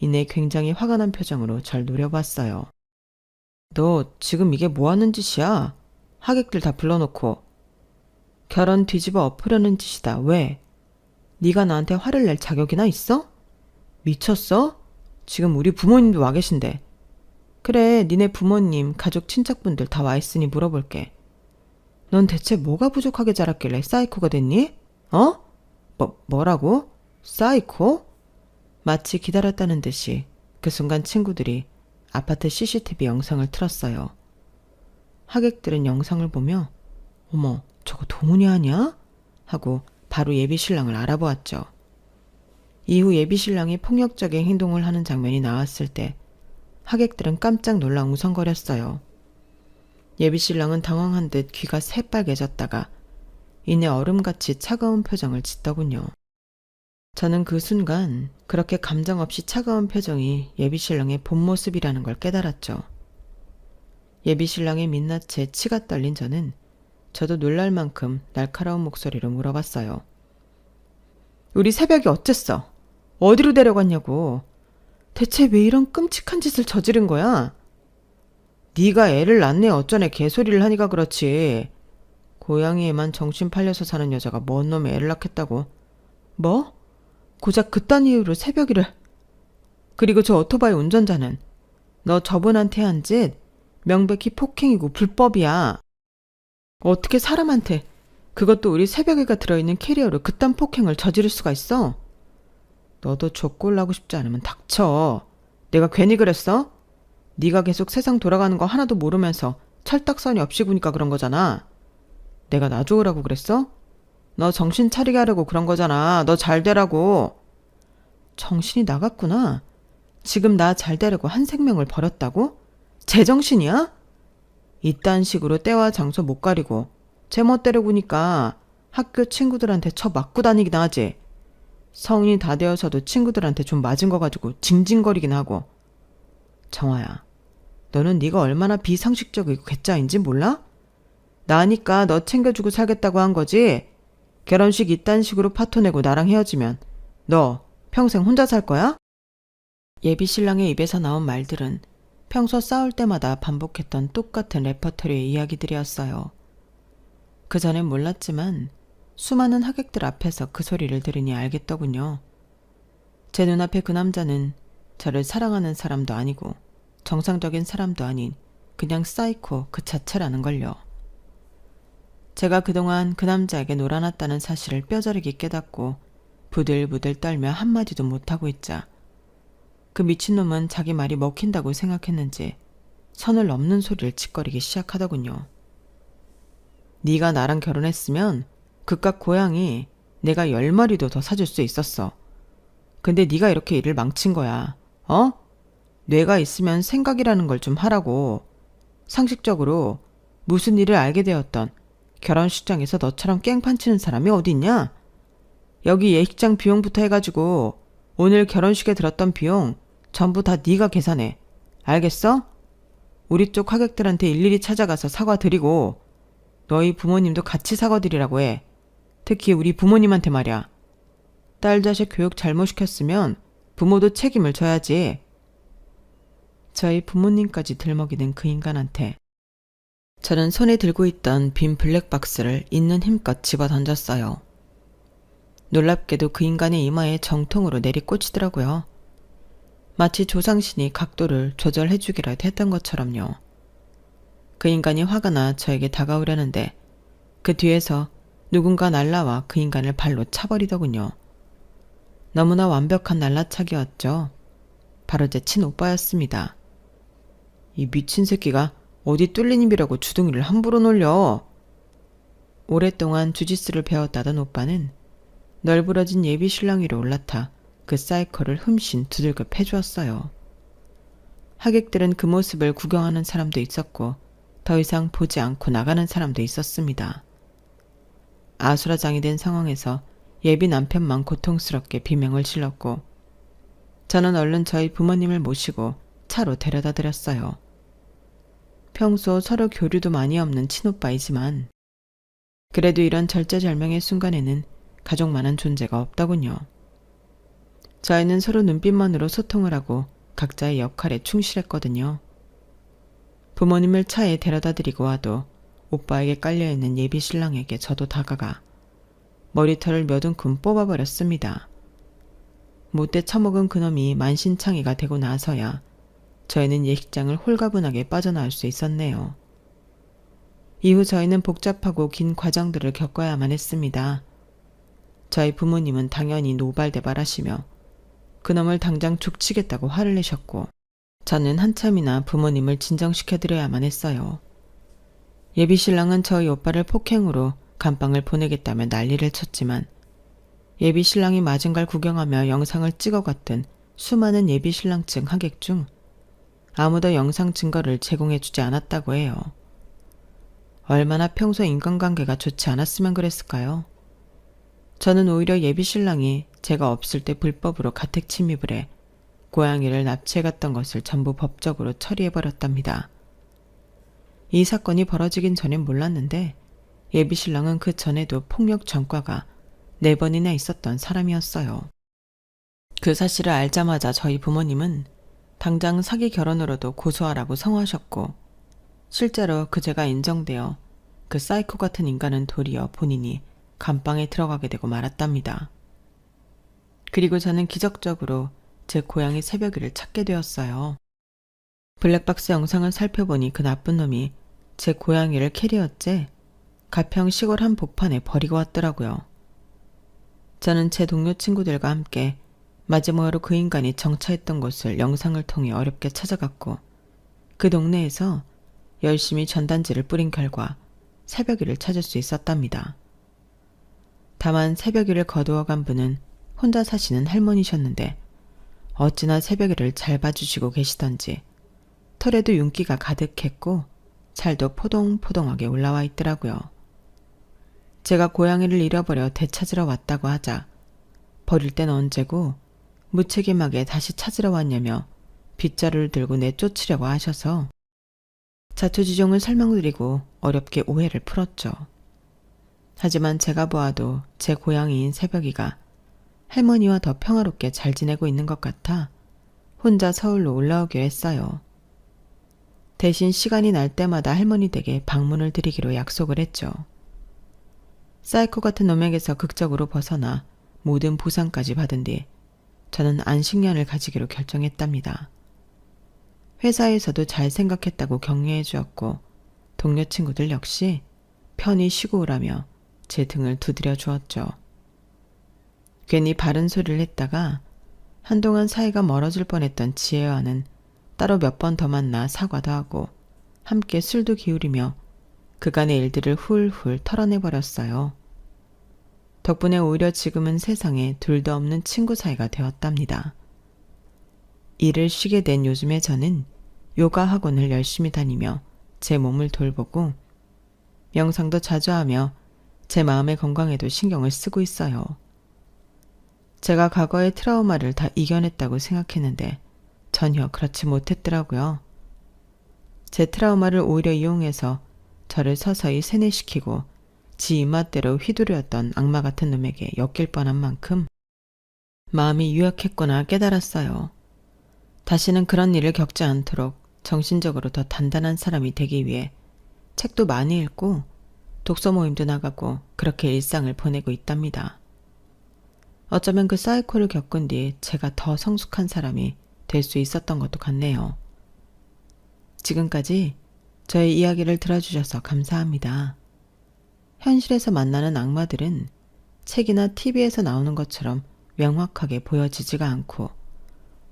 이내 굉장히 화가 난 표정으로 절 노려봤어요. 너 지금 이게 뭐 하는 짓이야? 하객들 다 불러놓고. 결혼 뒤집어 엎으려는 짓이다. 왜? 네가 나한테 화를 낼 자격이나 있어? 미쳤어? 지금 우리 부모님도 와 계신데. 그래, 니네 부모님, 가족, 친척분들 다 와 있으니 물어볼게. 넌 대체 뭐가 부족하게 자랐길래 사이코가 됐니? 뭐라고? 사이코? 마치 기다렸다는 듯이 그 순간 친구들이 아파트 CCTV 영상을 틀었어요. 하객들은 영상을 보며 어머, 저거 동훈이 아니야? 하고 바로 예비신랑을 알아보았죠. 이후 예비신랑이 폭력적인 행동을 하는 장면이 나왔을 때 하객들은 깜짝 놀라 웅성거렸어요. 예비신랑은 당황한 듯 귀가 새빨개졌다가 이내 얼음같이 차가운 표정을 짓더군요. 저는 그 순간 그렇게 감정 없이 차가운 표정이 예비신랑의 본 모습이라는 걸 깨달았죠. 예비신랑의 민낯에 치가 떨린 저는 저도 놀랄 만큼 날카로운 목소리로 물어봤어요. 우리 새벽에 어쨌어? 어디로 데려갔냐고. 대체 왜 이런 끔찍한 짓을 저지른 거야? 네가 애를 낳네 어쩌네 개소리를 하니까 그렇지. 고양이에만 정신 팔려서 사는 여자가 뭔 놈의 애를 낳겠다고. 뭐? 고작 그딴 이유로 새벽이를. 그리고 저 오토바이 운전자는 너 저분한테 한 짓 명백히 폭행이고 불법이야. 어떻게 사람한테, 그것도 우리 새벽이가 들어있는 캐리어로 그딴 폭행을 저지를 수가 있어? 너도 족골나고 싶지 않으면 닥쳐. 내가 괜히 그랬어? 네가 계속 세상 돌아가는 거 하나도 모르면서 철딱서니 없이 구니까 그런 거잖아. 내가 나 좋으라고 그랬어? 너 정신 차리게 하려고 그런 거잖아. 너 잘 되라고. 정신이 나갔구나. 지금 나 잘 되려고 한 생명을 버렸다고? 제정신이야? 이딴 식으로 때와 장소 못 가리고 제멋대로 구니까 학교 친구들한테 쳐 맞고 다니긴 하지. 성인이 다 되어서도 친구들한테 좀 맞은 거 가지고 징징거리긴 하고. 정화야, 너는 네가 얼마나 비상식적이고 괴짜인지 몰라? 나니까 너 챙겨주고 살겠다고 한 거지. 결혼식 이딴 식으로 파토 내고 나랑 헤어지면 너 평생 혼자 살 거야? 예비신랑의 입에서 나온 말들은 평소 싸울 때마다 반복했던 똑같은 레퍼토리의 이야기들이었어요. 그전엔 몰랐지만 수많은 하객들 앞에서 그 소리를 들으니 알겠더군요. 제 눈앞에 그 남자는 저를 사랑하는 사람도 아니고 정상적인 사람도 아닌 그냥 사이코 그 자체라는 걸요. 제가 그동안 그 남자에게 놀아났다는 사실을 뼈저리게 깨닫고 부들부들 떨며 한마디도 못하고 있자 그 미친놈은 자기 말이 먹힌다고 생각했는지 선을 넘는 소리를 짓거리기 시작하더군요. 네가 나랑 결혼했으면 그깟 고양이 내가 10마리도 더 사줄 수 있었어. 근데 네가 이렇게 일을 망친 거야. 뇌가 있으면 생각이라는 걸 좀 하라고. 상식적으로 무슨 일을 알게 되었던 결혼식장에서 너처럼 깽판 치는 사람이 어디 있냐? 여기 예식장 비용부터 해가지고 오늘 결혼식에 들었던 비용 전부 다 네가 계산해. 알겠어? 우리 쪽 하객들한테 일일이 찾아가서 사과드리고 너희 부모님도 같이 사과드리라고 해. 특히 우리 부모님한테 말이야. 딸 자식 교육 잘못 시켰으면 부모도 책임을 져야지. 저희 부모님까지 들먹이는 그 인간한테 저는 손에 들고 있던 빈 블랙박스를 있는 힘껏 집어 던졌어요. 놀랍게도 그 인간의 이마에 정통으로 내리꽂히더라고요. 마치 조상신이 각도를 조절해주기라도 했던 것처럼요. 그 인간이 화가 나 저에게 다가오려는데 그 뒤에서 누군가 날라와 그 인간을 발로 차버리더군요. 너무나 완벽한 날라차기였죠. 바로 제 친오빠였습니다. 이 미친 새끼가 어디 뚫린 입이라고 주둥이를 함부로 놀려. 오랫동안 주짓수를 배웠다던 오빠는 널브러진 예비 신랑 위로 올라타 그 사이코를 흠씬 두들겨 패주었어요. 하객들은 그 모습을 구경하는 사람도 있었고 더 이상 보지 않고 나가는 사람도 있었습니다. 아수라장이 된 상황에서 예비 남편만 고통스럽게 비명을 질렀고 저는 얼른 저희 부모님을 모시고 차로 데려다 드렸어요. 평소 서로 교류도 많이 없는 친오빠이지만 그래도 이런 절제절명의 순간에는 가족만한 존재가 없더군요. 저희는 서로 눈빛만으로 소통을 하고 각자의 역할에 충실했거든요. 부모님을 차에 데려다 드리고 와도 오빠에게 깔려있는 예비 신랑에게 저도 다가가 머리털을 몇 움큼 뽑아버렸습니다. 못돼 처먹은 그놈이 만신창이가 되고 나서야 저희는 예식장을 홀가분하게 빠져나올 수 있었네요. 이후 저희는 복잡하고 긴 과정들을 겪어야만 했습니다. 저희 부모님은 당연히 노발대발하시며 그놈을 당장 족치겠다고 화를 내셨고 저는 한참이나 부모님을 진정시켜드려야만 했어요. 예비신랑은 저희 오빠를 폭행으로 감방을 보내겠다며 난리를 쳤지만 예비신랑이 맞은 걸 구경하며 영상을 찍어갔던 수많은 예비신랑 측 하객 중 아무도 영상 증거를 제공해주지 않았다고 해요. 얼마나 평소 인간관계가 좋지 않았으면 그랬을까요? 저는 오히려 예비신랑이 제가 없을 때 불법으로 가택 침입을 해 고양이를 납치해갔던 것을 전부 법적으로 처리해버렸답니다. 이 사건이 벌어지긴 전엔 몰랐는데 예비신랑은 그 전에도 폭력 전과가 4번이나 있었던 사람이었어요. 그 사실을 알자마자 저희 부모님은 당장 사기 결혼으로도 고소하라고 성호하셨고 실제로 그 죄가 인정되어 그 사이코 같은 인간은 도리어 본인이 감방에 들어가게 되고 말았답니다. 그리고 저는 기적적으로 제 고양이 새벽이를 찾게 되었어요. 블랙박스 영상을 살펴보니 그 나쁜 놈이 제 고양이를 캐리어째 가평 시골 한 복판에 버리고 왔더라고요. 저는 제 동료 친구들과 함께 마지막으로 그 인간이 정차했던 곳을 영상을 통해 어렵게 찾아갔고 그 동네에서 열심히 전단지를 뿌린 결과 새벽이를 찾을 수 있었답니다. 다만 새벽이를 거두어간 분은 혼자 사시는 할머니셨는데 어찌나 새벽이를 잘 봐주시고 계시던지 털에도 윤기가 가득했고 살도 포동포동하게 올라와 있더라고요. 제가 고양이를 잃어버려 되찾으러 왔다고 하자 버릴 땐 언제고 무책임하게 다시 찾으러 왔냐며 빗자루를 들고 내쫓으려고 하셔서 자초지종을 설명드리고 어렵게 오해를 풀었죠. 하지만 제가 보아도 제 고양이인 새벽이가 할머니와 더 평화롭게 잘 지내고 있는 것 같아 혼자 서울로 올라오기로 했어요. 대신 시간이 날 때마다 할머니 댁에 방문을 드리기로 약속을 했죠. 사이코 같은 놈에게서 극적으로 벗어나 모든 보상까지 받은 뒤 저는 안식년을 가지기로 결정했답니다. 회사에서도 잘 생각했다고 격려해 주었고 동료 친구들 역시 편히 쉬고 오라며 제 등을 두드려 주었죠. 괜히 바른 소리를 했다가 한동안 사이가 멀어질 뻔했던 지혜와는 따로 몇 번 더 만나 사과도 하고 함께 술도 기울이며 그간의 일들을 훌훌 털어내버렸어요. 덕분에 오히려 지금은 세상에 둘도 없는 친구 사이가 되었답니다. 일을 쉬게 된 요즘에 저는 요가 학원을 열심히 다니며 제 몸을 돌보고 명상도 자주 하며 제 마음의 건강에도 신경을 쓰고 있어요. 제가 과거의 트라우마를 다 이겨냈다고 생각했는데 전혀 그렇지 못했더라고요. 제 트라우마를 오히려 이용해서 저를 서서히 세뇌시키고 지 입맛대로 휘두르었던 악마 같은 놈에게 엮일 뻔한 만큼 마음이 유약했구나 깨달았어요. 다시는 그런 일을 겪지 않도록 정신적으로 더 단단한 사람이 되기 위해 책도 많이 읽고 독서 모임도 나가고 그렇게 일상을 보내고 있답니다. 어쩌면 그 사이코를 겪은 뒤 제가 더 성숙한 사람이 될 수 있었던 것도 같네요. 지금까지 저의 이야기를 들어주셔서 감사합니다. 현실에서 만나는 악마들은 책이나 TV에서 나오는 것처럼 명확하게 보여지지가 않고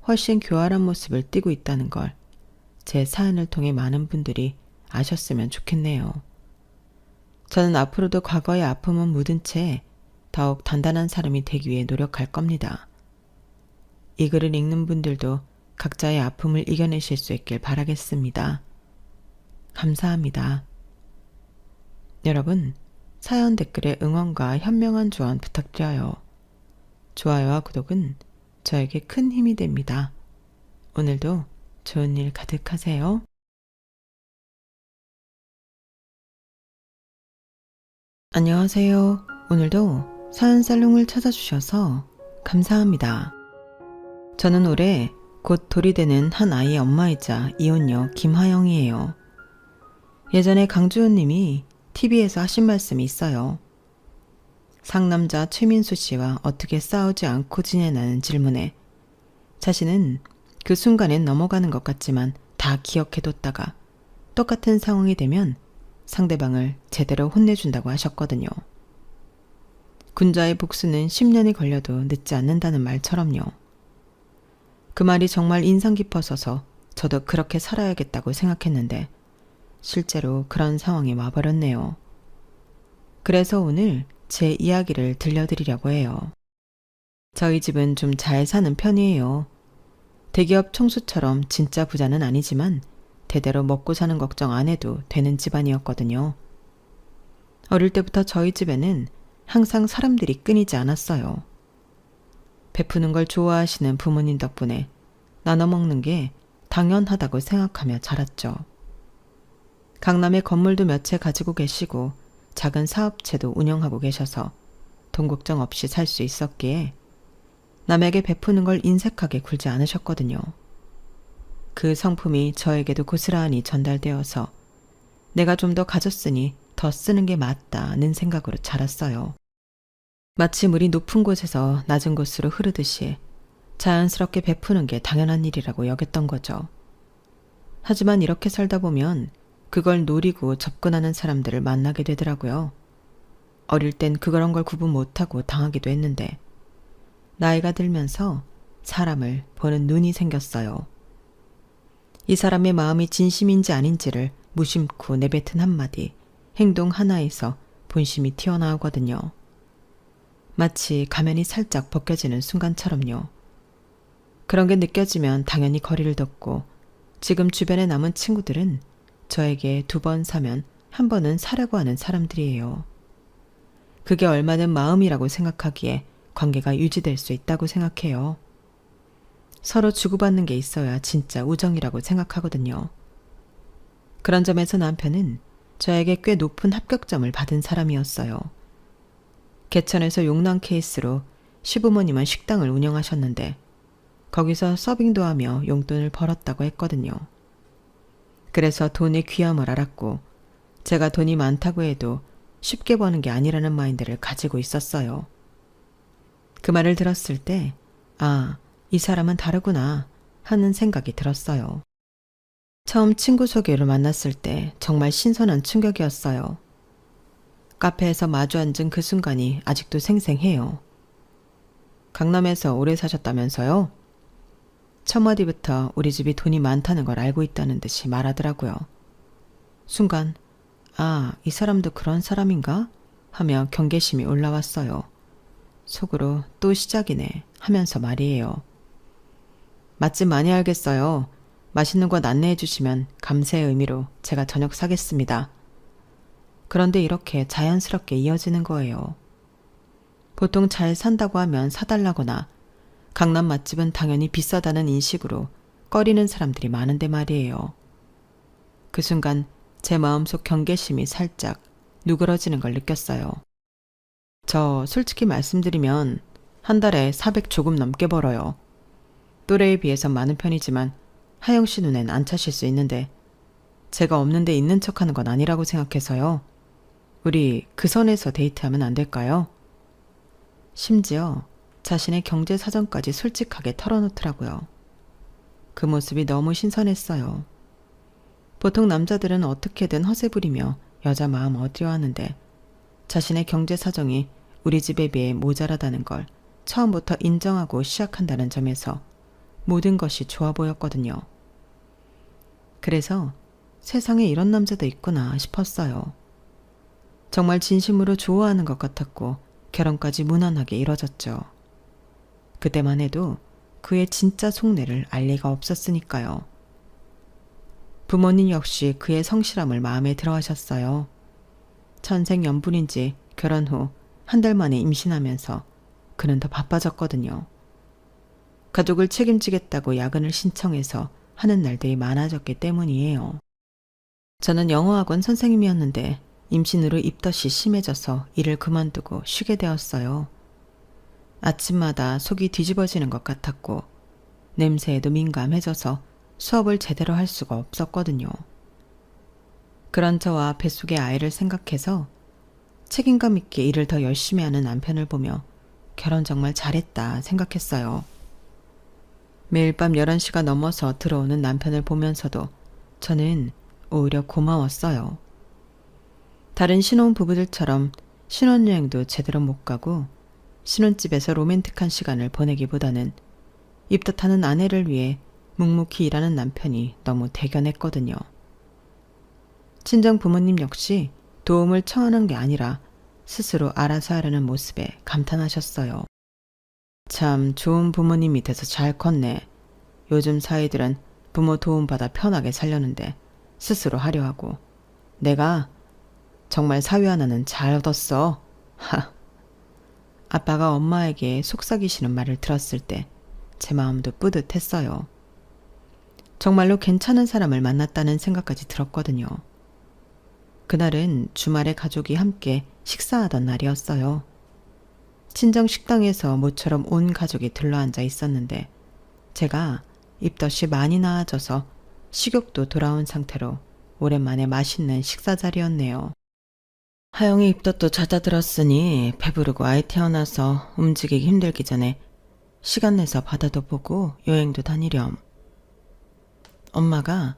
훨씬 교활한 모습을 띠고 있다는 걸 제 사연을 통해 많은 분들이 아셨으면 좋겠네요. 저는 앞으로도 과거의 아픔은 묻은 채 더욱 단단한 사람이 되기 위해 노력할 겁니다. 이 글을 읽는 분들도 각자의 아픔을 이겨내실 수 있길 바라겠습니다. 감사합니다. 여러분, 사연 댓글에 응원과 현명한 조언 부탁드려요. 좋아요와 구독은 저에게 큰 힘이 됩니다. 오늘도 좋은 일 가득하세요. 안녕하세요. 오늘도 사연살롱을 찾아주셔서 감사합니다. 저는 올해 곧 돌이 되는 한 아이의 엄마이자 이혼녀 김하영이에요. 예전에 강주호님이 TV에서 하신 말씀이 있어요. 상남자 최민수 씨와 어떻게 싸우지 않고 지내나는 질문에 자신은 그 순간엔 넘어가는 것 같지만 다 기억해뒀다가 똑같은 상황이 되면 상대방을 제대로 혼내준다고 하셨거든요. 군자의 복수는 10년이 걸려도 늦지 않는다는 말처럼요. 그 말이 정말 인상 깊어서서 저도 그렇게 살아야겠다고 생각했는데 실제로 그런 상황이 와버렸네요. 그래서 오늘 제 이야기를 들려드리려고 해요. 저희 집은 좀 잘 사는 편이에요. 대기업 총수처럼 진짜 부자는 아니지만 대대로 먹고 사는 걱정 안 해도 되는 집안이었거든요. 어릴 때부터 저희 집에는 항상 사람들이 끊이지 않았어요. 베푸는 걸 좋아하시는 부모님 덕분에 나눠 먹는 게 당연하다고 생각하며 자랐죠. 강남에 건물도 몇 채 가지고 계시고 작은 사업체도 운영하고 계셔서 돈 걱정 없이 살 수 있었기에 남에게 베푸는 걸 인색하게 굴지 않으셨거든요. 그 성품이 저에게도 고스란히 전달되어서 내가 좀 더 가졌으니 더 쓰는 게 맞다는 생각으로 자랐어요. 마치 물이 높은 곳에서 낮은 곳으로 흐르듯이 자연스럽게 베푸는 게 당연한 일이라고 여겼던 거죠. 하지만 이렇게 살다 보면 그걸 노리고 접근하는 사람들을 만나게 되더라고요. 어릴 땐 그런 걸 구분 못하고 당하기도 했는데 나이가 들면서 사람을 보는 눈이 생겼어요. 이 사람의 마음이 진심인지 아닌지를 무심코 내뱉은 한마디, 행동 하나에서 본심이 튀어나오거든요. 마치 가면이 살짝 벗겨지는 순간처럼요. 그런 게 느껴지면 당연히 거리를 뒀고 지금 주변에 남은 친구들은 저에게 2번 사면 한 번은 사려고 하는 사람들이에요. 그게 얼마든 마음이라고 생각하기에 관계가 유지될 수 있다고 생각해요. 서로 주고받는 게 있어야 진짜 우정이라고 생각하거든요. 그런 점에서 남편은 저에게 꽤 높은 합격점을 받은 사람이었어요. 개천에서 용남 케이스로 시부모님은 식당을 운영하셨는데 거기서 서빙도 하며 용돈을 벌었다고 했거든요. 그래서 돈의 귀함을 알았고 제가 돈이 많다고 해도 쉽게 버는 게 아니라는 마인드를 가지고 있었어요. 그 말을 들었을 때 아, 이 사람은 다르구나 하는 생각이 들었어요. 처음 친구 소개로 만났을 때 정말 신선한 충격이었어요. 카페에서 마주 앉은 그 순간이 아직도 생생해요. 강남에서 오래 사셨다면서요? 첫 마디부터 우리 집이 돈이 많다는 걸 알고 있다는 듯이 말하더라고요. 순간 아, 이 사람도 그런 사람인가? 하며 경계심이 올라왔어요. 속으로 또 시작이네 하면서 말이에요. 맛집 많이 알겠어요. 맛있는 곳 안내해 주시면 감사의 의미로 제가 저녁 사겠습니다. 그런데 이렇게 자연스럽게 이어지는 거예요. 보통 잘 산다고 하면 사달라거나 강남 맛집은 당연히 비싸다는 인식으로 꺼리는 사람들이 많은데 말이에요. 그 순간 제 마음속 경계심이 살짝 누그러지는 걸 느꼈어요. 저 솔직히 말씀드리면 한 달에 400 조금 넘게 벌어요. 또래에 비해선 많은 편이지만 하영 씨 눈엔 안 차실 수 있는데 제가 없는데 있는 척하는 건 아니라고 생각해서요. 우리 그 선에서 데이트하면 안 될까요? 심지어 자신의 경제 사정까지 솔직하게 털어놓더라고요. 그 모습이 너무 신선했어요. 보통 남자들은 어떻게든 허세 부리며 여자 마음 얻으려하는데 자신의 경제 사정이 우리 집에 비해 모자라다는 걸 처음부터 인정하고 시작한다는 점에서 모든 것이 좋아 보였거든요. 그래서 세상에 이런 남자도 있구나 싶었어요. 정말 진심으로 좋아하는 것 같았고 결혼까지 무난하게 이뤄졌죠. 그때만 해도 그의 진짜 속내를 알 리가 없었으니까요. 부모님 역시 그의 성실함을 마음에 들어 하셨어요. 천생연분인지 결혼 후 한 달 만에 임신하면서 그는 더 바빠졌거든요. 가족을 책임지겠다고 야근을 신청해서 하는 날들이 많아졌기 때문이에요. 저는 영어학원 선생님이었는데 임신으로 입덧이 심해져서 일을 그만두고 쉬게 되었어요. 아침마다 속이 뒤집어지는 것 같았고 냄새에도 민감해져서 수업을 제대로 할 수가 없었거든요. 그런 저와 뱃속의 아이를 생각해서 책임감 있게 일을 더 열심히 하는 남편을 보며 결혼 정말 잘했다 생각했어요. 매일 밤 11시가 넘어서 들어오는 남편을 보면서도 저는 오히려 고마웠어요. 다른 신혼 부부들처럼 신혼여행도 제대로 못 가고 신혼집에서 로맨틱한 시간을 보내기보다는 입덧하는 아내를 위해 묵묵히 일하는 남편이 너무 대견했거든요. 친정 부모님 역시 도움을 청하는 게 아니라 스스로 알아서 하려는 모습에 감탄하셨어요. 참 좋은 부모님이 돼서 잘 컸네. 요즘 사위들은 부모 도움받아 편하게 살려는데 스스로 하려 하고 내가 정말 사위 하나는 잘 얻었어. 하. 아빠가 엄마에게 속삭이시는 말을 들었을 때 제 마음도 뿌듯했어요. 정말로 괜찮은 사람을 만났다는 생각까지 들었거든요. 그날은 주말에 가족이 함께 식사하던 날이었어요. 친정 식당에서 모처럼 온 가족이 들러앉아 있었는데 제가 입덧이 많이 나아져서 식욕도 돌아온 상태로 오랜만에 맛있는 식사 자리였네요. 하영이 입덧도 잦아들었으니 배부르고 아이 태어나서 움직이기 힘들기 전에 시간 내서 바다도 보고 여행도 다니렴. 엄마가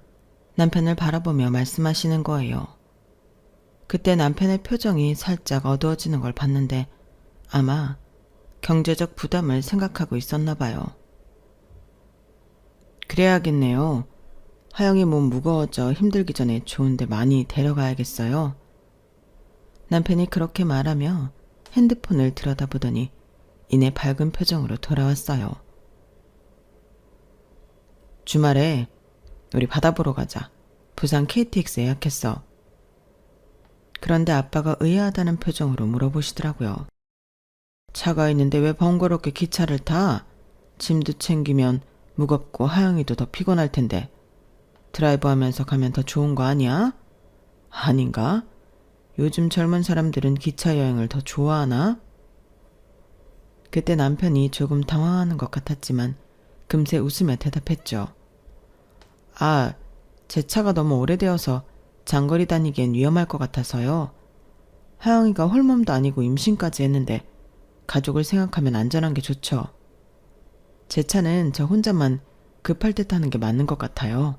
남편을 바라보며 말씀하시는 거예요. 그때 남편의 표정이 살짝 어두워지는 걸 봤는데 아마 경제적 부담을 생각하고 있었나 봐요. 그래야겠네요. 하영이 몸 무거워져 힘들기 전에 좋은데 많이 데려가야겠어요. 남편이 그렇게 말하며 핸드폰을 들여다보더니 이내 밝은 표정으로 돌아왔어요. 주말에 우리 바다 보러 가자. 부산 KTX 예약했어. 그런데 아빠가 의아하다는 표정으로 물어보시더라고요. 차가 있는데 왜 번거롭게 기차를 타? 짐도 챙기면 무겁고 하영이도 더 피곤할 텐데 드라이브 하면서 가면 더 좋은 거 아니야? 아닌가? 요즘 젊은 사람들은 기차 여행을 더 좋아하나? 그때 남편이 조금 당황하는 것 같았지만 금세 웃으며 대답했죠. 아, 제 차가 너무 오래되어서 장거리 다니기엔 위험할 것 같아서요. 하영이가 홀몸도 아니고 임신까지 했는데 가족을 생각하면 안전한 게 좋죠. 제 차는 저 혼자만 급할 때 타는 게 맞는 것 같아요.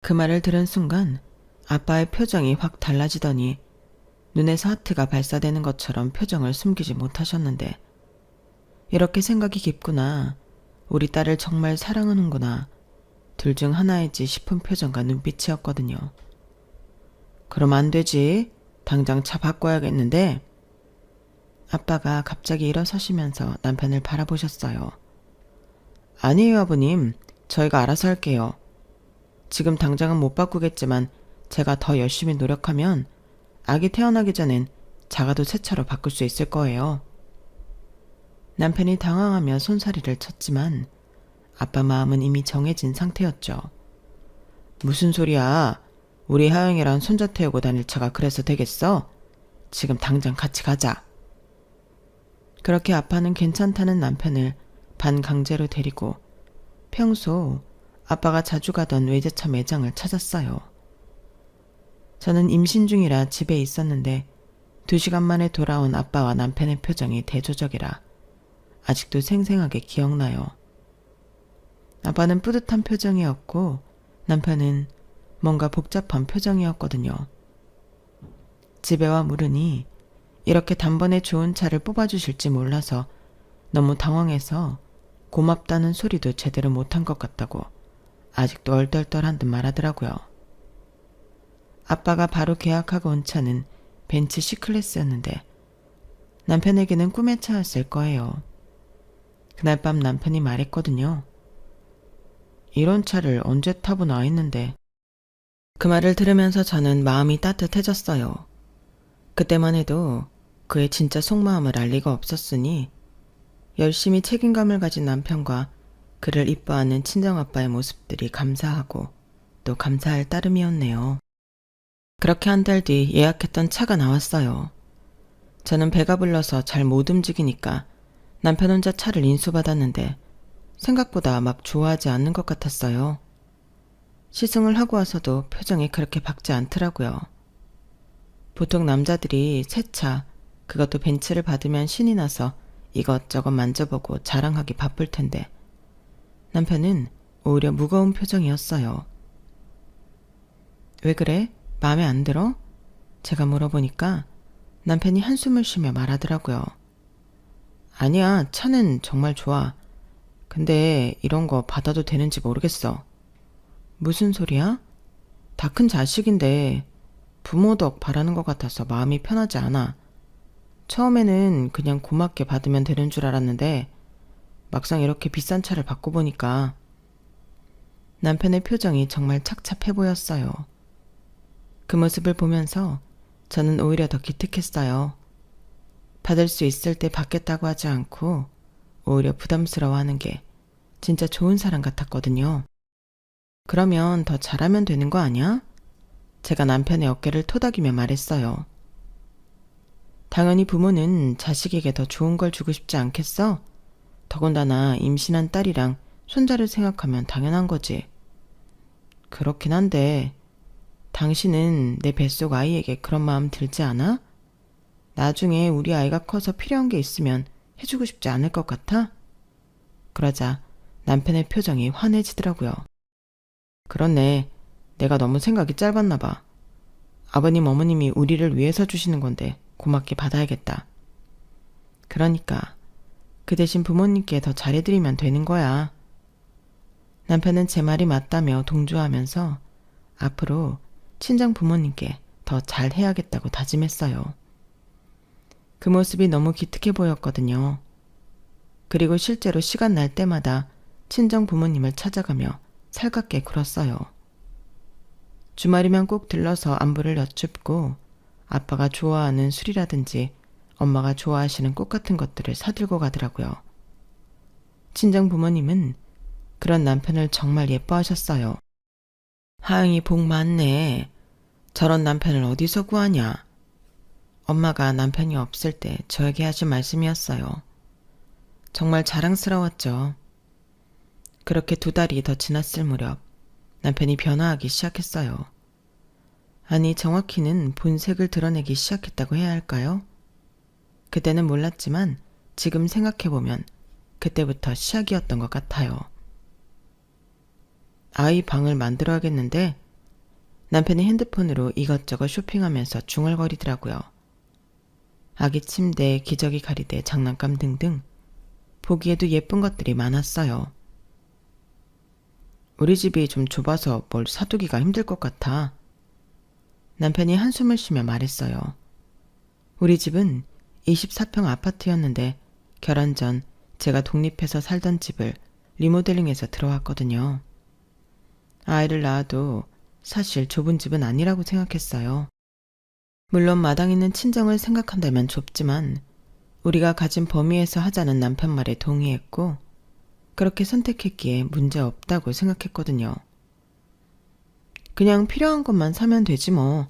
그 말을 들은 순간 아빠의 표정이 확 달라지더니 눈에서 하트가 발사되는 것처럼 표정을 숨기지 못하셨는데 이렇게 생각이 깊구나. 우리 딸을 정말 사랑하는구나. 둘 중 하나이지 싶은 표정과 눈빛이었거든요. 그럼 안 되지. 당장 차 바꿔야겠는데. 아빠가 갑자기 일어서시면서 남편을 바라보셨어요. 아니에요, 아버님. 저희가 알아서 할게요. 지금 당장은 못 바꾸겠지만 제가 더 열심히 노력하면 아기 태어나기 전엔 작아도 새 차로 바꿀 수 있을 거예요. 남편이 당황하며 손사리를 쳤지만 아빠 마음은 이미 정해진 상태였죠. 무슨 소리야? 우리 하영이랑 손자 태우고 다닐 차가 그래서 되겠어? 지금 당장 같이 가자. 그렇게 아빠는 괜찮다는 남편을 반강제로 데리고 평소 아빠가 자주 가던 외제차 매장을 찾았어요. 저는 임신 중이라 집에 있었는데 2시간 만에 돌아온 아빠와 남편의 표정이 대조적이라 아직도 생생하게 기억나요. 아빠는 뿌듯한 표정이었고 남편은 뭔가 복잡한 표정이었거든요. 집에 와 물으니 이렇게 단번에 좋은 차를 뽑아주실지 몰라서 너무 당황해서 고맙다는 소리도 제대로 못한 것 같다고 아직도 얼떨떨한 듯 말하더라고요. 아빠가 바로 계약하고 온 차는 벤츠 C클래스였는데 남편에게는 꿈의 차였을 거예요. 그날 밤 남편이 말했거든요. 이런 차를 언제 타보나 했는데. 그 말을 들으면서 저는 마음이 따뜻해졌어요. 그때만 해도 그의 진짜 속마음을 알 리가 없었으니 열심히 책임감을 가진 남편과 그를 이뻐하는 친정아빠의 모습들이 감사하고 또 감사할 따름이었네요. 그렇게 한 달 뒤 예약했던 차가 나왔어요. 저는 배가 불러서 잘 못 움직이니까 남편 혼자 차를 인수받았는데 생각보다 막 좋아하지 않는 것 같았어요. 시승을 하고 와서도 표정이 그렇게 밝지 않더라고요. 보통 남자들이 새 차, 그것도 벤츠를 받으면 신이 나서 이것저것 만져보고 자랑하기 바쁠 텐데 남편은 오히려 무거운 표정이었어요. 왜 그래? 마음에 안 들어? 제가 물어보니까 남편이 한숨을 쉬며 말하더라고요. 아니야, 차는 정말 좋아. 근데 이런 거 받아도 되는지 모르겠어. 무슨 소리야? 다 큰 자식인데 부모 덕 바라는 것 같아서 마음이 편하지 않아. 처음에는 그냥 고맙게 받으면 되는 줄 알았는데 막상 이렇게 비싼 차를 받고 보니까 남편의 표정이 정말 착잡해 보였어요. 그 모습을 보면서 저는 오히려 더 기특했어요. 받을 수 있을 때 받겠다고 하지 않고 오히려 부담스러워하는 게 진짜 좋은 사람 같았거든요. 그러면 더 잘하면 되는 거 아니야? 제가 남편의 어깨를 토닥이며 말했어요. 당연히 부모는 자식에게 더 좋은 걸 주고 싶지 않겠어? 더군다나 임신한 딸이랑 손자를 생각하면 당연한 거지. 그렇긴 한데 당신은 내 뱃속 아이에게 그런 마음 들지 않아? 나중에 우리 아이가 커서 필요한 게 있으면 해주고 싶지 않을 것 같아? 그러자 남편의 표정이 환해지더라고요. 그렇네. 내가 너무 생각이 짧았나 봐. 아버님 어머님이 우리를 위해서 주시는 건데 고맙게 받아야겠다. 그러니까 그 대신 부모님께 더 잘해드리면 되는 거야. 남편은 제 말이 맞다며 동조하면서 앞으로 친정 부모님께 더 잘해야겠다고 다짐했어요. 그 모습이 너무 기특해 보였거든요. 그리고 실제로 시간 날 때마다 친정 부모님을 찾아가며 살갑게 굴었어요. 주말이면 꼭 들러서 안부를 여쭙고 아빠가 좋아하는 술이라든지 엄마가 좋아하시는 꽃 같은 것들을 사들고 가더라고요. 친정 부모님은 그런 남편을 정말 예뻐하셨어요. 하영이 복 많네. 저런 남편을 어디서 구하냐. 엄마가 남편이 없을 때 저에게 하신 말씀이었어요. 정말 자랑스러웠죠. 그렇게 2달이 더 지났을 무렵 남편이 변화하기 시작했어요. 아니, 정확히는 본색을 드러내기 시작했다고 해야 할까요? 그때는 몰랐지만 지금 생각해보면 그때부터 시작이었던 것 같아요. 아이 방을 만들어야겠는데 남편이 핸드폰으로 이것저것 쇼핑하면서 중얼거리더라고요. 아기 침대, 기저귀 가리대, 장난감 등등 보기에도 예쁜 것들이 많았어요. 우리 집이 좀 좁아서 뭘 사두기가 힘들 것 같아. 남편이 한숨을 쉬며 말했어요. 우리 집은 24평 아파트였는데 결혼 전 제가 독립해서 살던 집을 리모델링해서 들어왔거든요. 아이를 낳아도 사실 좁은 집은 아니라고 생각했어요. 물론 마당 있는 친정을 생각한다면 좁지만 우리가 가진 범위에서 하자는 남편 말에 동의했고 그렇게 선택했기에 문제 없다고 생각했거든요. 그냥 필요한 것만 사면 되지 뭐.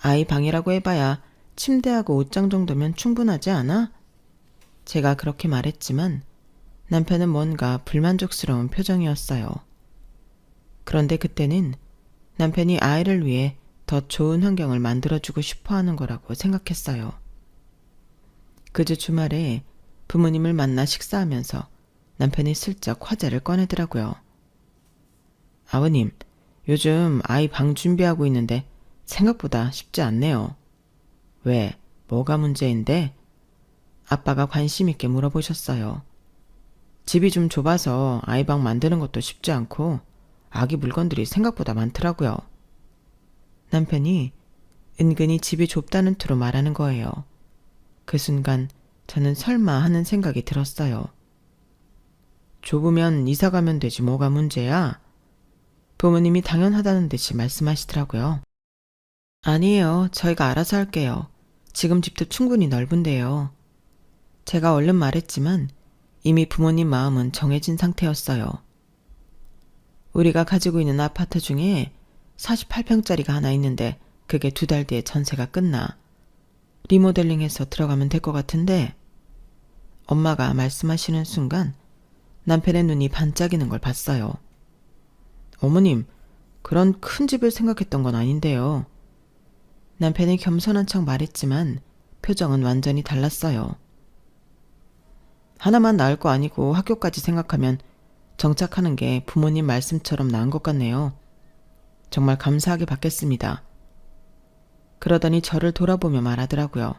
아이 방이라고 해봐야 침대하고 옷장 정도면 충분하지 않아? 제가 그렇게 말했지만 남편은 뭔가 불만족스러운 표정이었어요. 그런데 그때는 남편이 아이를 위해 더 좋은 환경을 만들어주고 싶어 하는 거라고 생각했어요. 그주 주말에 부모님을 만나 식사하면서 남편이 슬쩍 화제를 꺼내더라고요. 아버님, 요즘 아이 방 준비하고 있는데 생각보다 쉽지 않네요. 왜? 뭐가 문제인데? 아빠가 관심 있게 물어보셨어요. 집이 좀 좁아서 아이 방 만드는 것도 쉽지 않고 아기 물건들이 생각보다 많더라고요. 남편이 은근히 집이 좁다는 투로 말하는 거예요. 그 순간 저는 설마 하는 생각이 들었어요. 좁으면 이사 가면 되지 뭐가 문제야? 부모님이 당연하다는 듯이 말씀하시더라고요. 아니에요. 저희가 알아서 할게요. 지금 집도 충분히 넓은데요. 제가 얼른 말했지만 이미 부모님 마음은 정해진 상태였어요. 우리가 가지고 있는 아파트 중에 48평짜리가 하나 있는데 그게 2달 뒤에 전세가 끝나. 리모델링해서 들어가면 될 것 같은데 엄마가 말씀하시는 순간 남편의 눈이 반짝이는 걸 봤어요. 어머님, 그런 큰 집을 생각했던 건 아닌데요. 남편이 겸손한 척 말했지만 표정은 완전히 달랐어요. 하나만 낳을 거 아니고 학교까지 생각하면 정착하는 게 부모님 말씀처럼 나은 것 같네요. 정말 감사하게 받겠습니다. 그러더니 저를 돌아보며 말하더라고요.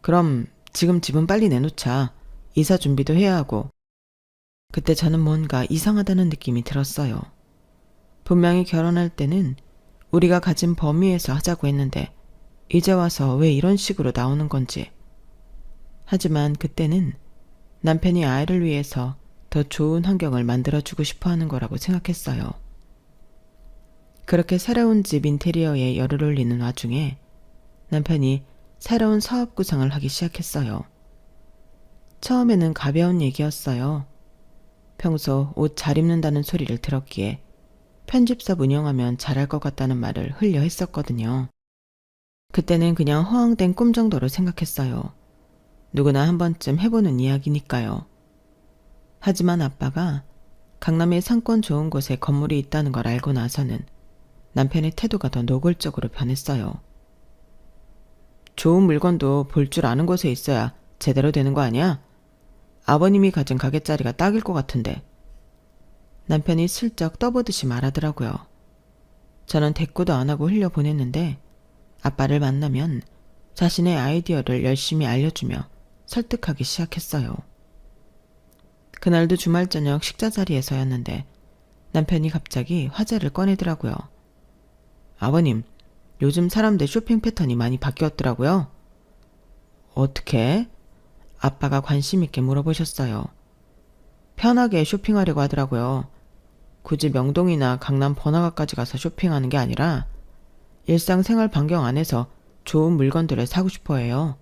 그럼 지금 집은 빨리 내놓자. 이사 준비도 해야 하고. 그때 저는 뭔가 이상하다는 느낌이 들었어요. 분명히 결혼할 때는 우리가 가진 범위에서 하자고 했는데 이제 와서 왜 이런 식으로 나오는 건지. 하지만 그때는 남편이 아이를 위해서 더 좋은 환경을 만들어주고 싶어 하는 거라고 생각했어요. 그렇게 새로운 집 인테리어에 열을 올리는 와중에 남편이 새로운 사업 구상을 하기 시작했어요. 처음에는 가벼운 얘기였어요. 평소 옷 잘 입는다는 소리를 들었기에 편집샵 운영하면 잘할 것 같다는 말을 흘려 했었거든요. 그때는 그냥 허황된 꿈 정도로 생각했어요. 누구나 한 번쯤 해보는 이야기니까요. 하지만 아빠가 강남의 상권 좋은 곳에 건물이 있다는 걸 알고 나서는 남편의 태도가 더 노골적으로 변했어요. 좋은 물건도 볼 줄 아는 곳에 있어야 제대로 되는 거 아니야? 아버님이 가진 가게자리가 딱일 것 같은데. 남편이 슬쩍 떠보듯이 말하더라고요. 저는 대꾸도 안 하고 흘려보냈는데 아빠를 만나면 자신의 아이디어를 열심히 알려주며 설득하기 시작했어요. 그날도 주말 저녁 식자 자리에서였는데 남편이 갑자기 화제를 꺼내더라고요. 아버님, 요즘 사람들 쇼핑 패턴이 많이 바뀌었더라고요. 어떻게? 아빠가 관심 있게 물어보셨어요. 편하게 쇼핑하려고 하더라고요. 굳이 명동이나 강남 번화가까지 가서 쇼핑하는 게 아니라 일상생활 반경 안에서 좋은 물건들을 사고 싶어 해요.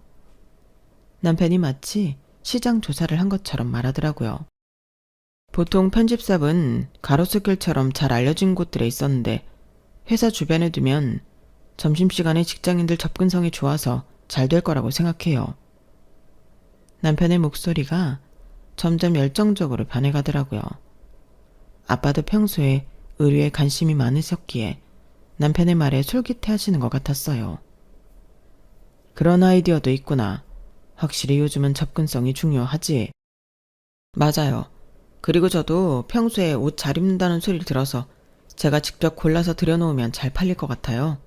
남편이 마치 시장 조사를 한 것처럼 말하더라고요. 보통 편집샵은 가로수길처럼 잘 알려진 곳들에 있었는데 회사 주변에 두면 점심시간에 직장인들 접근성이 좋아서 잘 될 거라고 생각해요. 남편의 목소리가 점점 열정적으로 변해가더라고요. 아빠도 평소에 의류에 관심이 많으셨기에 남편의 말에 솔깃해하시는 것 같았어요. 그런 아이디어도 있구나. 확실히 요즘은 접근성이 중요하지. 맞아요. 그리고 저도 평소에 옷 잘 입는다는 소리를 들어서 제가 직접 골라서 들여놓으면 잘 팔릴 것 같아요.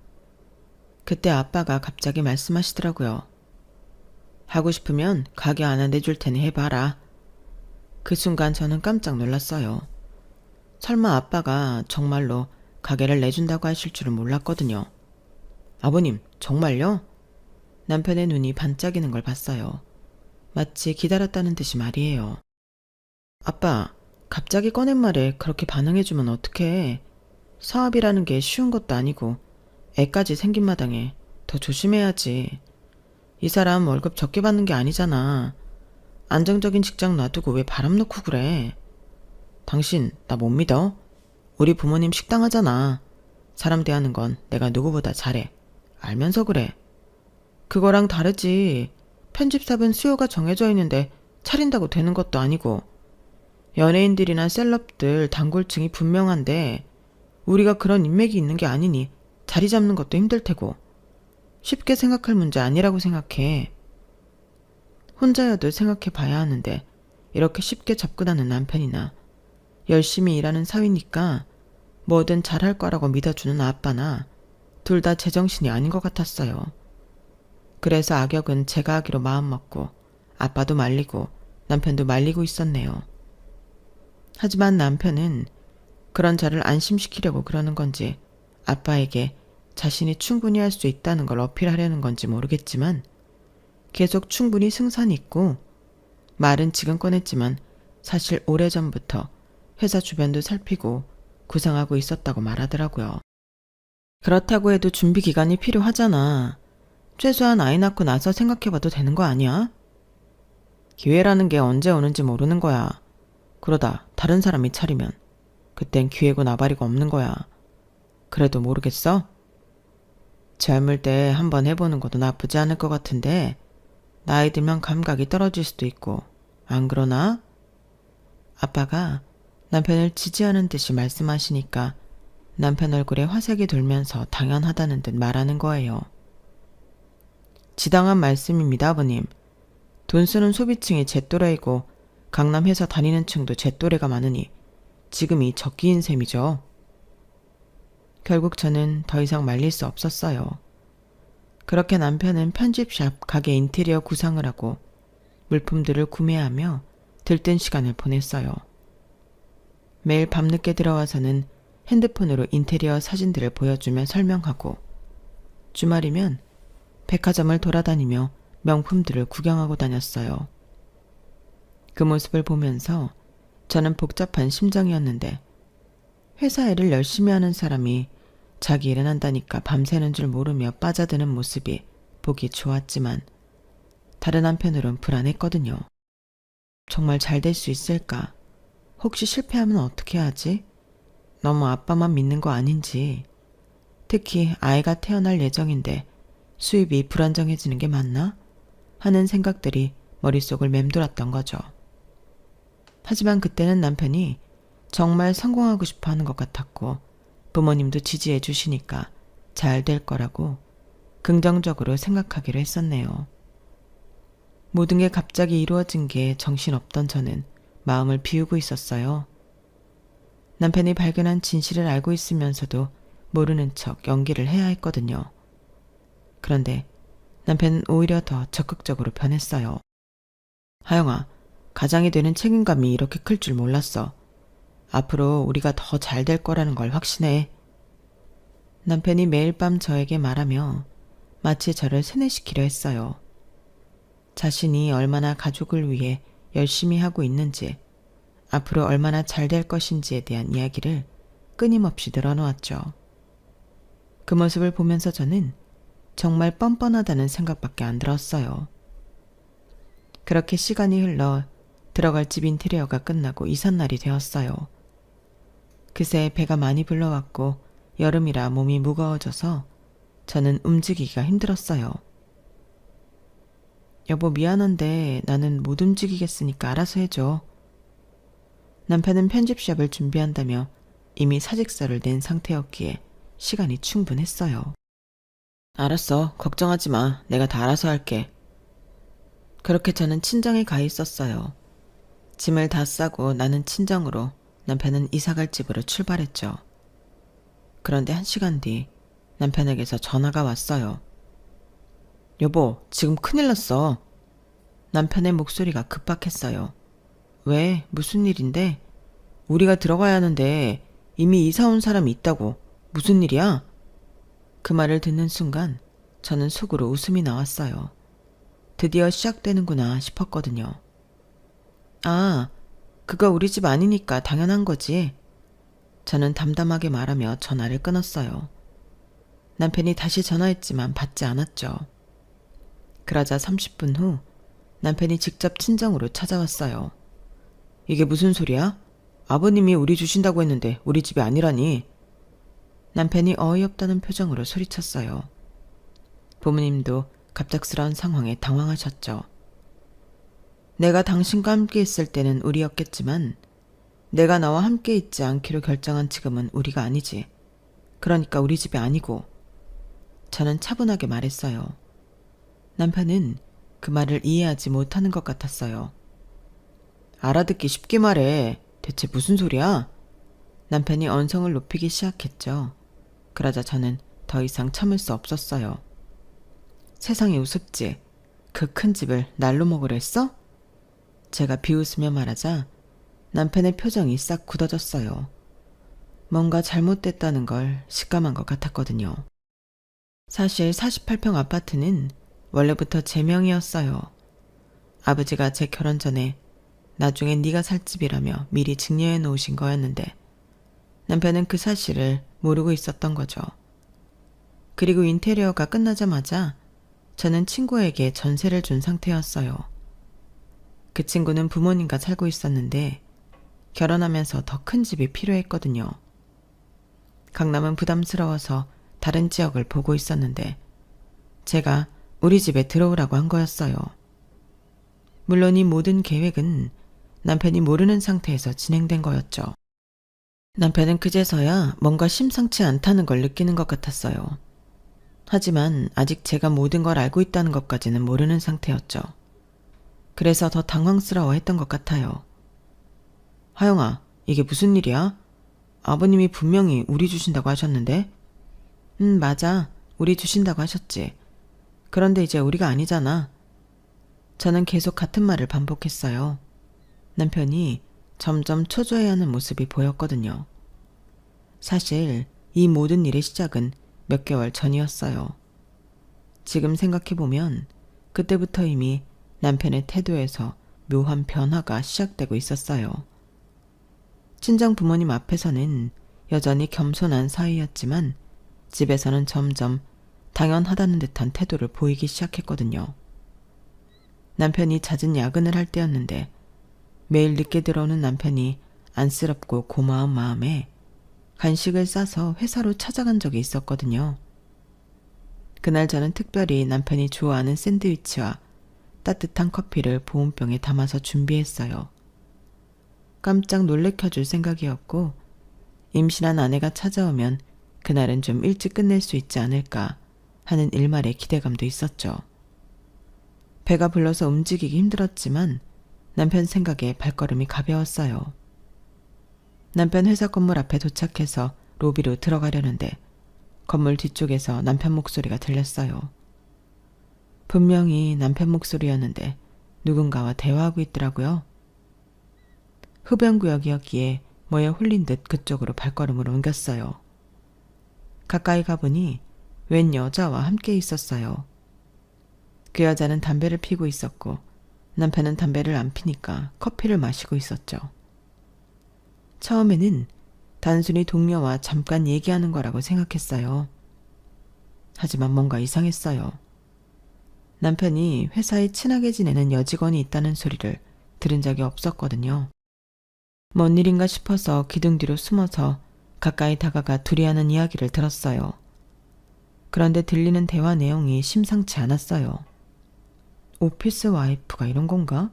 그때 아빠가 갑자기 말씀하시더라고요. 하고 싶으면 가게 하나 내줄 테니 해봐라. 그 순간 저는 깜짝 놀랐어요. 설마 아빠가 정말로 가게를 내준다고 하실 줄은 몰랐거든요. 아버님, 정말요? 남편의 눈이 반짝이는 걸 봤어요. 마치 기다렸다는 듯이 말이에요. 아빠, 갑자기 꺼낸 말에 그렇게 반응해주면 어떡해. 사업이라는 게 쉬운 것도 아니고 애까지 생긴 마당에 더 조심해야지. 이 사람 월급 적게 받는 게 아니잖아. 안정적인 직장 놔두고 왜 바람 놓고 그래. 당신 나 못 믿어? 우리 부모님 식당 하잖아. 사람 대하는 건 내가 누구보다 잘해. 알면서 그래. 그거랑 다르지. 편집샵은 수요가 정해져 있는데 차린다고 되는 것도 아니고. 연예인들이나 셀럽들 단골층이 분명한데 우리가 그런 인맥이 있는 게 아니니 자리 잡는 것도 힘들 테고. 쉽게 생각할 문제 아니라고 생각해. 혼자여도 생각해 봐야 하는데 이렇게 쉽게 접근하는 남편이나 열심히 일하는 사위니까 뭐든 잘할 거라고 믿어주는 아빠나 둘 다 제정신이 아닌 것 같았어요. 그래서 악역은 제가 하기로 마음먹고 아빠도 말리고 남편도 말리고 있었네요. 하지만 남편은 그런 저를 안심시키려고 그러는 건지 아빠에게 자신이 충분히 할 수 있다는 걸 어필하려는 건지 모르겠지만 계속 충분히 승산이 있고 말은 지금 꺼냈지만 사실 오래전부터 회사 주변도 살피고 구상하고 있었다고 말하더라고요. 그렇다고 해도 준비 기간이 필요하잖아. 최소한 아이 낳고 나서 생각해봐도 되는 거 아니야? 기회라는 게 언제 오는지 모르는 거야. 그러다 다른 사람이 차리면 그땐 기회고 나발이고 없는 거야. 그래도 모르겠어? 젊을 때 한번 해보는 것도 나쁘지 않을 것 같은데 나이 들면 감각이 떨어질 수도 있고 안 그러나? 아빠가 남편을 지지하는 듯이 말씀하시니까 남편 얼굴에 화색이 돌면서 당연하다는 듯 말하는 거예요. 지당한 말씀입니다, 아버님. 돈 쓰는 소비층이 제 또래이고 강남 회사 다니는 층도 제 또래가 많으니 지금이 적기인 셈이죠. 결국 저는 더 이상 말릴 수 없었어요. 그렇게 남편은 편집샵 가게 인테리어 구상을 하고 물품들을 구매하며 들뜬 시간을 보냈어요. 매일 밤늦게 들어와서는 핸드폰으로 인테리어 사진들을 보여주며 설명하고 주말이면 백화점을 돌아다니며 명품들을 구경하고 다녔어요. 그 모습을 보면서 저는 복잡한 심정이었는데 회사 일을 열심히 하는 사람이 자기 일은 한다니까 밤새는 줄 모르며 빠져드는 모습이 보기 좋았지만 다른 한편으론 불안했거든요. 정말 잘 될 수 있을까? 혹시 실패하면 어떻게 하지? 너무 아빠만 믿는 거 아닌지. 특히 아이가 태어날 예정인데 수입이 불안정해지는 게 맞나? 하는 생각들이 머릿속을 맴돌았던 거죠. 하지만 그때는 남편이 정말 성공하고 싶어 하는 것 같았고 부모님도 지지해 주시니까 잘 될 거라고 긍정적으로 생각하기로 했었네요. 모든 게 갑자기 이루어진 게 정신없던 저는 마음을 비우고 있었어요. 남편이 발견한 진실을 알고 있으면서도 모르는 척 연기를 해야 했거든요. 그런데 남편은 오히려 더 적극적으로 변했어요. 하영아, 가장이 되는 책임감이 이렇게 클 줄 몰랐어. 앞으로 우리가 더 잘 될 거라는 걸 확신해. 남편이 매일 밤 저에게 말하며 마치 저를 세뇌시키려 했어요. 자신이 얼마나 가족을 위해 열심히 하고 있는지, 앞으로 얼마나 잘 될 것인지에 대한 이야기를 끊임없이 늘어놓았죠. 그 모습을 보면서 저는 정말 뻔뻔하다는 생각밖에 안 들었어요. 그렇게 시간이 흘러 들어갈 집 인테리어가 끝나고 이삿날이 되었어요. 그새 배가 많이 불러왔고 여름이라 몸이 무거워져서 저는 움직이기가 힘들었어요. 여보 미안한데 나는 못 움직이겠으니까 알아서 해줘. 남편은 편집샵을 준비한다며 이미 사직서를 낸 상태였기에 시간이 충분했어요. 알았어. 걱정하지 마. 내가 다 알아서 할게. 그렇게 저는 친정에 가 있었어요. 짐을 다 싸고 나는 친정으로, 남편은 이사갈 집으로 출발했죠. 그런데 1시간 뒤 남편에게서 전화가 왔어요. 여보, 지금 큰일 났어. 남편의 목소리가 급박했어요. 왜? 무슨 일인데? 우리가 들어가야 하는데 이미 이사 온 사람이 있다고. 무슨 일이야? 그 말을 듣는 순간 저는 속으로 웃음이 나왔어요. 드디어 시작되는구나 싶었거든요. 아, 그거 우리 집 아니니까 당연한 거지. 저는 담담하게 말하며 전화를 끊었어요. 남편이 다시 전화했지만 받지 않았죠. 그러자 30분 후 남편이 직접 친정으로 찾아왔어요. 이게 무슨 소리야? 아버님이 우리 주신다고 했는데 우리 집이 아니라니. 남편이 어이없다는 표정으로 소리쳤어요. 부모님도 갑작스러운 상황에 당황하셨죠. 내가 당신과 함께 있을 때는 우리였겠지만 내가 나와 함께 있지 않기로 결정한 지금은 우리가 아니지. 그러니까 우리 집이 아니고. 저는 차분하게 말했어요. 남편은 그 말을 이해하지 못하는 것 같았어요. 알아듣기 쉽게 말해. 대체 무슨 소리야? 남편이 언성을 높이기 시작했죠. 그러자 저는 더 이상 참을 수 없었어요. 세상이 우습지. 그 큰 집을 날로 먹으려 했어? 제가 비웃으며 말하자 남편의 표정이 싹 굳어졌어요. 뭔가 잘못됐다는 걸 직감한 것 같았거든요. 사실 48평 아파트는 원래부터 제 명이었어요. 아버지가 제 결혼 전에 나중에 네가 살 집이라며 미리 증여해 놓으신 거였는데 남편은 그 사실을 모르고 있었던 거죠. 그리고 인테리어가 끝나자마자 저는 친구에게 전세를 준 상태였어요. 그 친구는 부모님과 살고 있었는데 결혼하면서 더 큰 집이 필요했거든요. 강남은 부담스러워서 다른 지역을 보고 있었는데 제가 우리 집에 들어오라고 한 거였어요. 물론 이 모든 계획은 남편이 모르는 상태에서 진행된 거였죠. 남편은 그제서야 뭔가 심상치 않다는 걸 느끼는 것 같았어요. 하지만 아직 제가 모든 걸 알고 있다는 것까지는 모르는 상태였죠. 그래서 더 당황스러워했던 것 같아요. 하영아, 이게 무슨 일이야? 아버님이 분명히 우리 주신다고 하셨는데? 맞아. 우리 주신다고 하셨지. 그런데 이제 우리가 아니잖아. 저는 계속 같은 말을 반복했어요. 남편이 점점 초조해하는 모습이 보였거든요. 사실 이 모든 일의 시작은 몇 개월 전이었어요. 지금 생각해보면 그때부터 이미 남편의 태도에서 묘한 변화가 시작되고 있었어요. 친정 부모님 앞에서는 여전히 겸손한 사이였지만 집에서는 점점 당연하다는 듯한 태도를 보이기 시작했거든요. 남편이 잦은 야근을 할 때였는데 매일 늦게 들어오는 남편이 안쓰럽고 고마운 마음에 간식을 싸서 회사로 찾아간 적이 있었거든요. 그날 저는 특별히 남편이 좋아하는 샌드위치와 따뜻한 커피를 보온병에 담아서 준비했어요. 깜짝 놀래켜줄 생각이었고 임신한 아내가 찾아오면 그날은 좀 일찍 끝낼 수 있지 않을까 하는 일말의 기대감도 있었죠. 배가 불러서 움직이기 힘들었지만 남편 생각에 발걸음이 가벼웠어요. 남편 회사 건물 앞에 도착해서 로비로 들어가려는데 건물 뒤쪽에서 남편 목소리가 들렸어요. 분명히 남편 목소리였는데 누군가와 대화하고 있더라고요. 흡연구역이었기에 뭐에 홀린 듯 그쪽으로 발걸음을 옮겼어요. 가까이 가보니 웬 여자와 함께 있었어요. 그 여자는 담배를 피고 있었고 남편은 담배를 안 피니까 커피를 마시고 있었죠. 처음에는 단순히 동료와 잠깐 얘기하는 거라고 생각했어요. 하지만 뭔가 이상했어요. 남편이 회사에 친하게 지내는 여직원이 있다는 소리를 들은 적이 없었거든요. 뭔 일인가 싶어서 기둥 뒤로 숨어서 가까이 다가가 둘이 하는 이야기를 들었어요. 그런데 들리는 대화 내용이 심상치 않았어요. 오피스 와이프가 이런 건가?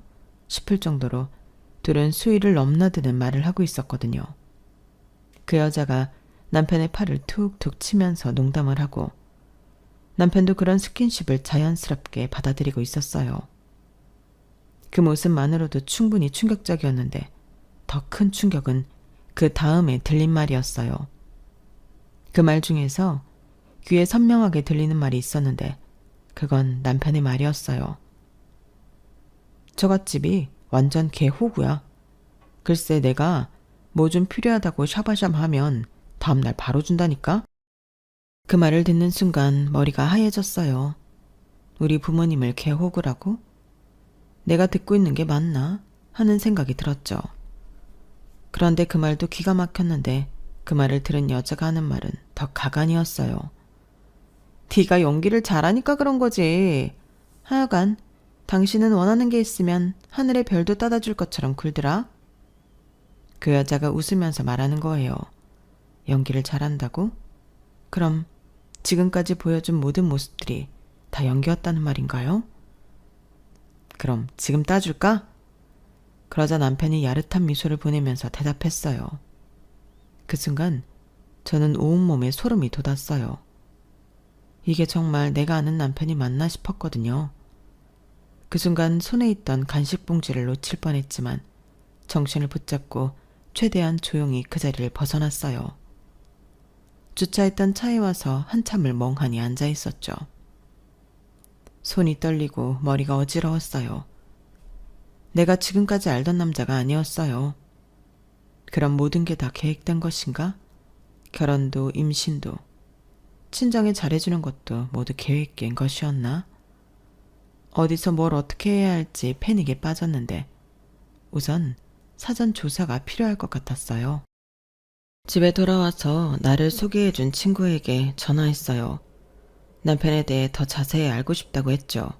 싶을 정도로 둘은 수위를 넘나드는 말을 하고 있었거든요. 그 여자가 남편의 팔을 툭툭 치면서 농담을 하고 남편도 그런 스킨십을 자연스럽게 받아들이고 있었어요. 그 모습만으로도 충분히 충격적이었는데 더 큰 충격은 그 다음에 들린 말이었어요. 그 말 중에서 귀에 선명하게 들리는 말이 있었는데 그건 남편의 말이었어요. 저갓집이 완전 개호구야. 글쎄 내가 뭐 좀 필요하다고 샤바샴 하면 다음날 바로 준다니까? 그 말을 듣는 순간 머리가 하얘졌어요. 우리 부모님을 개호구라고? 내가 듣고 있는 게 맞나? 하는 생각이 들었죠. 그런데 그 말도 기가 막혔는데 그 말을 들은 여자가 하는 말은 더 가관이었어요. 네가 연기를 잘하니까 그런 거지. 하여간 당신은 원하는 게 있으면 하늘의 별도 따다 줄 것처럼 굴더라. 그 여자가 웃으면서 말하는 거예요. 연기를 잘한다고? 그럼 지금까지 보여준 모든 모습들이 다 연기였다는 말인가요? 그럼 지금 따줄까? 그러자 남편이 야릇한 미소를 보내면서 대답했어요. 그 순간 저는 온몸에 소름이 돋았어요. 이게 정말 내가 아는 남편이 맞나 싶었거든요. 그 순간 손에 있던 간식 봉지를 놓칠 뻔했지만 정신을 붙잡고 최대한 조용히 그 자리를 벗어났어요. 주차했던 차에 와서 한참을 멍하니 앉아 있었죠. 손이 떨리고 머리가 어지러웠어요. 내가 지금까지 알던 남자가 아니었어요. 그럼 모든 게 다 계획된 것인가? 결혼도 임신도 친정에 잘해주는 것도 모두 계획된 것이었나? 어디서 뭘 어떻게 해야 할지 패닉에 빠졌는데 우선 사전 조사가 필요할 것 같았어요. 집에 돌아와서 나를 소개해준 친구에게 전화했어요. 남편에 대해 더 자세히 알고 싶다고 했죠.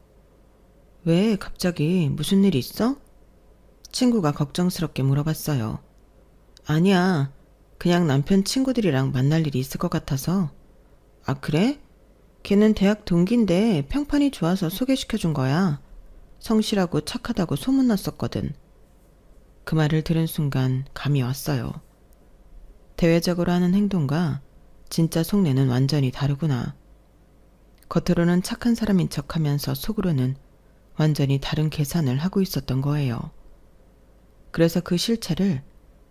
왜 갑자기 무슨 일 있어? 친구가 걱정스럽게 물어봤어요. 아니야. 그냥 남편 친구들이랑 만날 일이 있을 것 같아서. 아, 그래? 걔는 대학 동기인데 평판이 좋아서 소개시켜준 거야. 성실하고 착하다고 소문났었거든. 그 말을 들은 순간 감이 왔어요. 대외적으로 하는 행동과 진짜 속내는 완전히 다르구나. 겉으로는 착한 사람인 척하면서 속으로는 완전히 다른 계산을 하고 있었던 거예요. 그래서 그 실체를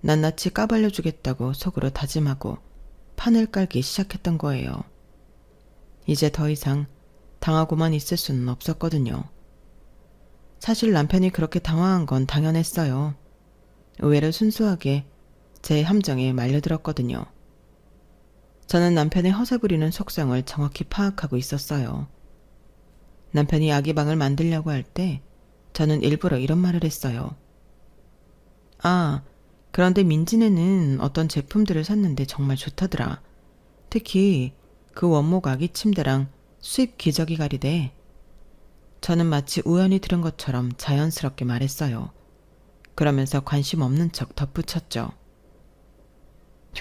낱낱이 까발려주겠다고 속으로 다짐하고 판을 깔기 시작했던 거예요. 이제 더 이상 당하고만 있을 수는 없었거든요. 사실 남편이 그렇게 당황한 건 당연했어요. 의외로 순수하게 제 함정에 말려들었거든요. 저는 남편의 허세 부리는 속성을 정확히 파악하고 있었어요. 남편이 아기방을 만들려고 할 때 저는 일부러 이런 말을 했어요. 아, 그런데 민지네는 어떤 제품들을 샀는데 정말 좋다더라. 특히 그 원목 아기 침대랑 수입 기저귀 가리대. 저는 마치 우연히 들은 것처럼 자연스럽게 말했어요. 그러면서 관심 없는 척 덧붙였죠.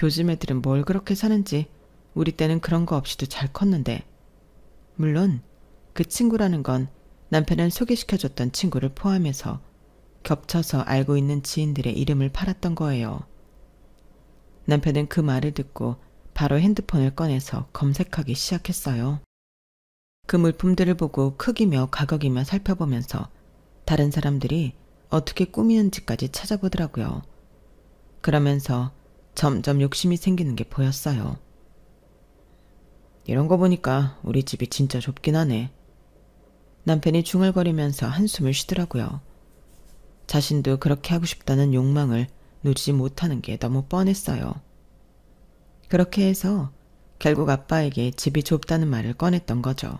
요즘 애들은 뭘 그렇게 사는지 우리 때는 그런 거 없이도 잘 컸는데. 물론 그 친구라는 건 남편은 소개시켜줬던 친구를 포함해서 겹쳐서 알고 있는 지인들의 이름을 팔았던 거예요. 남편은 그 말을 듣고 바로 핸드폰을 꺼내서 검색하기 시작했어요. 그 물품들을 보고 크기며 가격이며 살펴보면서 다른 사람들이 어떻게 꾸미는지까지 찾아보더라고요. 그러면서 점점 욕심이 생기는 게 보였어요. 이런 거 보니까 우리 집이 진짜 좁긴 하네. 남편이 중얼거리면서 한숨을 쉬더라고요. 자신도 그렇게 하고 싶다는 욕망을 누리지 못하는 게 너무 뻔했어요. 그렇게 해서 결국 아빠에게 집이 좁다는 말을 꺼냈던 거죠.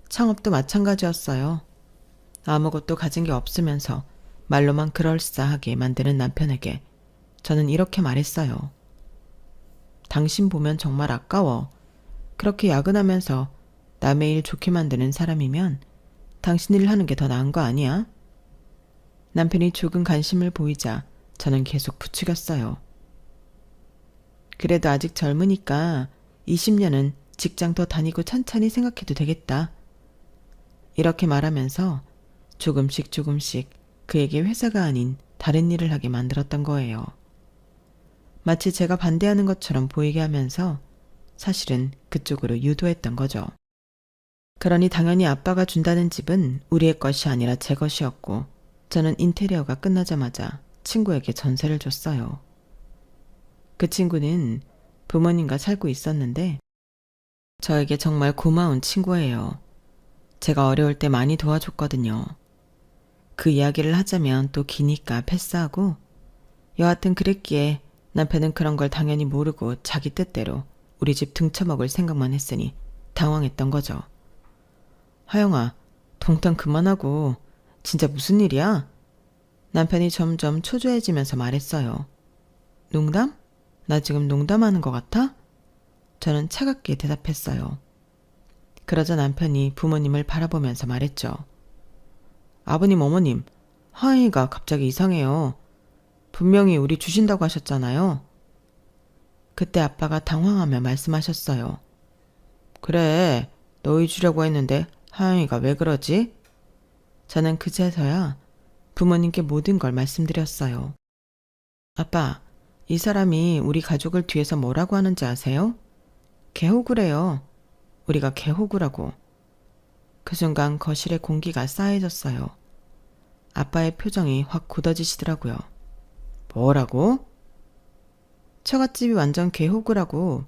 창업도 마찬가지였어요. 아무것도 가진 게 없으면서 말로만 그럴싸하게 만드는 남편에게 저는 이렇게 말했어요. 당신 보면 정말 아까워. 그렇게 야근하면서 남의 일 좋게 만드는 사람이면 당신 일 하는 게 더 나은 거 아니야? 남편이 조금 관심을 보이자 저는 계속 부추겼어요. 그래도 아직 젊으니까 20년은 직장 더 다니고 천천히 생각해도 되겠다. 이렇게 말하면서 조금씩 그에게 회사가 아닌 다른 일을 하게 만들었던 거예요. 마치 제가 반대하는 것처럼 보이게 하면서 사실은 그쪽으로 유도했던 거죠. 그러니 당연히 아빠가 준다는 집은 우리의 것이 아니라 제 것이었고 저는 인테리어가 끝나자마자 친구에게 전세를 줬어요. 그 친구는 부모님과 살고 있었는데 저에게 정말 고마운 친구예요. 제가 어려울 때 많이 도와줬거든요. 그 이야기를 하자면 또 기니까 패스하고 여하튼 그랬기에 남편은 그런 걸 당연히 모르고 자기 뜻대로 우리 집 등쳐먹을 생각만 했으니 당황했던 거죠. 하영아, 동탄 그만하고 진짜 무슨 일이야? 남편이 점점 초조해지면서 말했어요. 농담? 나 지금 농담하는 것 같아? 저는 차갑게 대답했어요. 그러자 남편이 부모님을 바라보면서 말했죠. 아버님, 어머님, 하영이가 갑자기 이상해요. 분명히 우리 주신다고 하셨잖아요. 그때 아빠가 당황하며 말씀하셨어요. 그래, 너희 주려고 했는데 하영이가 왜 그러지? 저는 그제서야 부모님께 모든 걸 말씀드렸어요. 아빠, 이 사람이 우리 가족을 뒤에서 뭐라고 하는지 아세요? 개호구래요. 우리가 개호구라고. 그 순간 거실에 공기가 싸해졌어요. 아빠의 표정이 확 굳어지시더라고요. 뭐라고? 처갓집이 완전 개호구라고.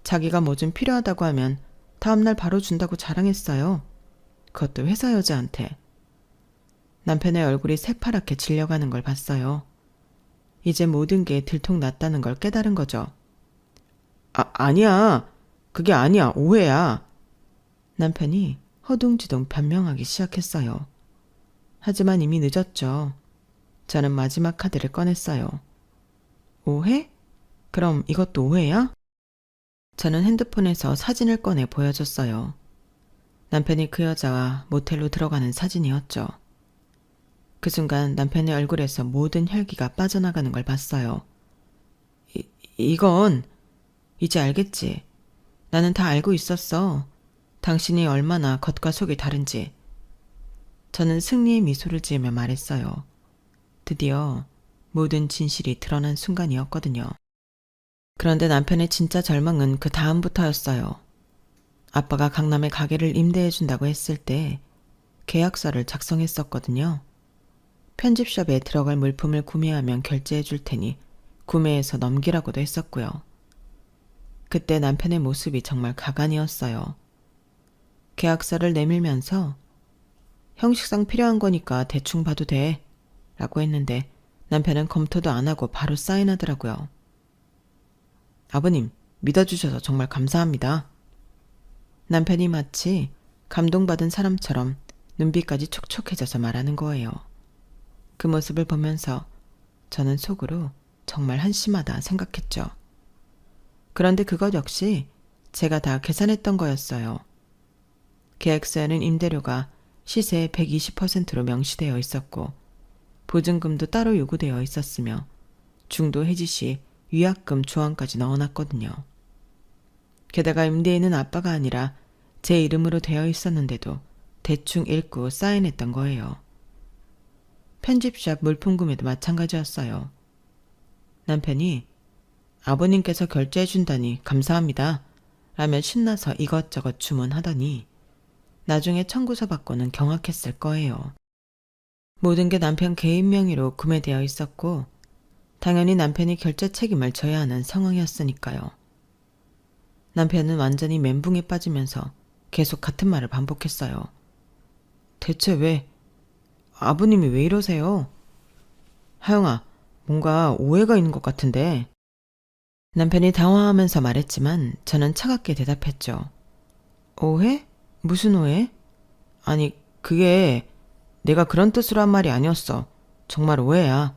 자기가 뭐 좀 필요하다고 하면 다음날 바로 준다고 자랑했어요. 그것도 회사 여자한테. 남편의 얼굴이 새파랗게 질려가는 걸 봤어요. 이제 모든 게 들통났다는 걸 깨달은 거죠. 아니야. 그게 아니야. 오해야. 남편이 허둥지둥 변명하기 시작했어요. 하지만 이미 늦었죠. 저는 마지막 카드를 꺼냈어요. 오해? 그럼 이것도 오해야? 저는 핸드폰에서 사진을 꺼내 보여줬어요. 남편이 그 여자와 모텔로 들어가는 사진이었죠. 그 순간 남편의 얼굴에서 모든 혈기가 빠져나가는 걸 봤어요. 이건 이제 알겠지. 나는 다 알고 있었어. 당신이 얼마나 겉과 속이 다른지. 저는 승리의 미소를 지으며 말했어요. 드디어 모든 진실이 드러난 순간이었거든요. 그런데 남편의 진짜 절망은 그 다음부터였어요. 아빠가 강남에 가게를 임대해준다고 했을 때 계약서를 작성했었거든요. 편집샵에 들어갈 물품을 구매하면 결제해줄 테니 구매해서 넘기라고도 했었고요. 그때 남편의 모습이 정말 가관이었어요. 계약서를 내밀면서 형식상 필요한 거니까 대충 봐도 돼 라고 했는데 남편은 검토도 안 하고 바로 사인하더라고요. 아버님, 믿어주셔서 정말 감사합니다. 남편이 마치 감동받은 사람처럼 눈빛까지 촉촉해져서 말하는 거예요. 그 모습을 보면서 저는 속으로 정말 한심하다 생각했죠. 그런데 그것 역시 제가 다 계산했던 거였어요. 계약서에는 임대료가 시세의 120%로 명시되어 있었고 보증금도 따로 요구되어 있었으며 중도 해지 시 위약금 조항까지 넣어놨거든요. 게다가 임대인은 아빠가 아니라 제 이름으로 되어 있었는데도 대충 읽고 사인했던 거예요. 편집샵 물품 구매도 마찬가지였어요. 남편이 아버님께서 결제해준다니 감사합니다 라며 신나서 이것저것 주문하더니 나중에 청구서 받고는 경악했을 거예요. 모든 게 남편 개인 명의로 구매되어 있었고 당연히 남편이 결제 책임을 져야 하는 상황이었으니까요. 남편은 완전히 멘붕에 빠지면서 계속 같은 말을 반복했어요. 대체 왜? 아버님이 왜 이러세요? 하영아, 뭔가 오해가 있는 것 같은데. 남편이 당황하면서 말했지만 저는 차갑게 대답했죠. 오해? 무슨 오해? 아니, 그게 내가 그런 뜻으로 한 말이 아니었어. 정말 오해야.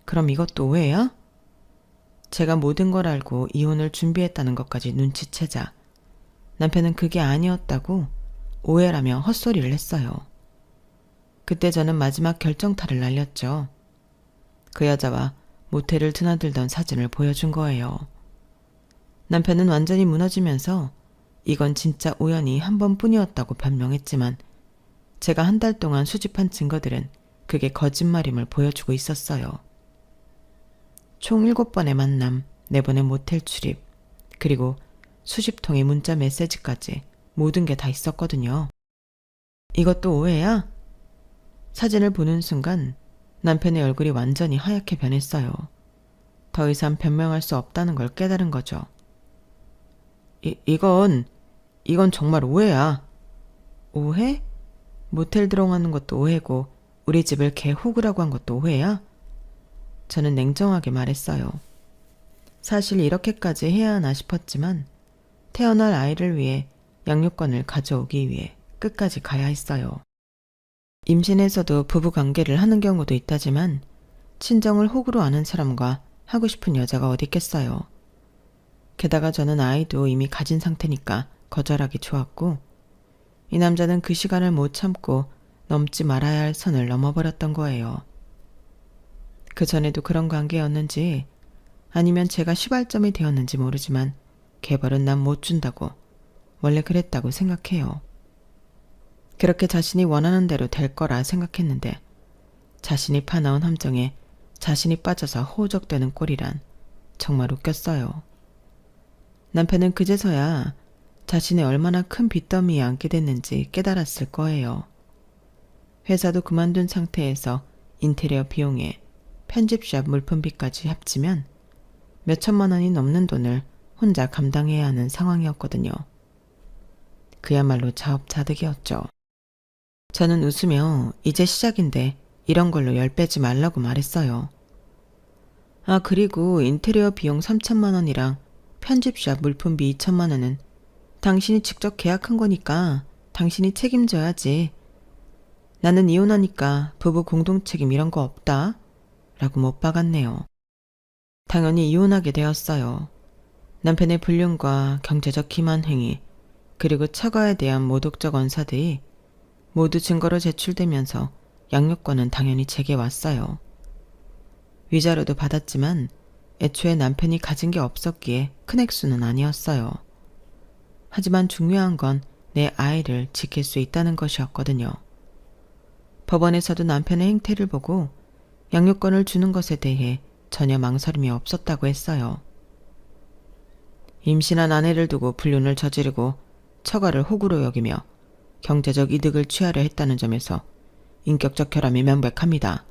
그럼 이것도 오해야? 제가 모든 걸 알고 이혼을 준비했다는 것까지 눈치채자 남편은 그게 아니었다고 오해라며 헛소리를 했어요. 그때 저는 마지막 결정타를 날렸죠. 그 여자와 모텔을 드나들던 사진을 보여준 거예요. 남편은 완전히 무너지면서 이건 진짜 우연히 한 번뿐이었다고 변명했지만 제가 한 달 동안 수집한 증거들은 그게 거짓말임을 보여주고 있었어요. 총 7번의 만남, 4번의 모텔 출입, 그리고 수십 통의 문자 메시지까지 모든 게 다 있었거든요. 이것도 오해야? 사진을 보는 순간 남편의 얼굴이 완전히 하얗게 변했어요. 더 이상 변명할 수 없다는 걸 깨달은 거죠. 이건 정말 오해야. 오해? 모텔 들어가는 것도 오해고 우리 집을 개호구라고 한 것도 오해야? 저는 냉정하게 말했어요. 사실 이렇게까지 해야 하나 싶었지만 태어날 아이를 위해 양육권을 가져오기 위해 끝까지 가야 했어요. 임신해서도 부부관계를 하는 경우도 있다지만 친정을 호구로 아는 사람과 하고 싶은 여자가 어디 있겠어요. 게다가 저는 아이도 이미 가진 상태니까 거절하기 좋았고 이 남자는 그 시간을 못 참고 넘지 말아야 할 선을 넘어버렸던 거예요. 그전에도 그런 관계였는지 아니면 제가 시발점이 되었는지 모르지만 개벌은 난 못 준다고 원래 그랬다고 생각해요. 그렇게 자신이 원하는 대로 될 거라 생각했는데 자신이 파놓은 함정에 자신이 빠져서 호적되는 꼴이란 정말 웃겼어요. 남편은 그제서야 자신이 얼마나 큰 빚더미에 앉게 됐는지 깨달았을 거예요. 회사도 그만둔 상태에서 인테리어 비용에 편집샵 물품비까지 합치면 몇 천만 원이 넘는 돈을 혼자 감당해야 하는 상황이었거든요. 그야말로 자업자득이었죠. 저는 웃으며 이제 시작인데 이런 걸로 열 빼지 말라고 말했어요. 아, 그리고 인테리어 비용 3천만 원이랑 편집샵 물품비 2천만 원은 당신이 직접 계약한 거니까 당신이 책임져야지. 나는 이혼하니까 부부 공동책임 이런 거 없다. 라고 못 박았네요. 당연히 이혼하게 되었어요. 남편의 불륜과 경제적 기만행위 그리고 처가에 대한 모독적 언사들이 모두 증거로 제출되면서 양육권은 당연히 제게 왔어요. 위자료도 받았지만 애초에 남편이 가진 게 없었기에 큰 액수는 아니었어요. 하지만 중요한 건 내 아이를 지킬 수 있다는 것이었거든요. 법원에서도 남편의 행태를 보고 양육권을 주는 것에 대해 전혀 망설임이 없었다고 했어요. 임신한 아내를 두고 불륜을 저지르고 처가를 호구로 여기며 경제적 이득을 취하려 했다는 점에서 인격적 결함이 명백합니다.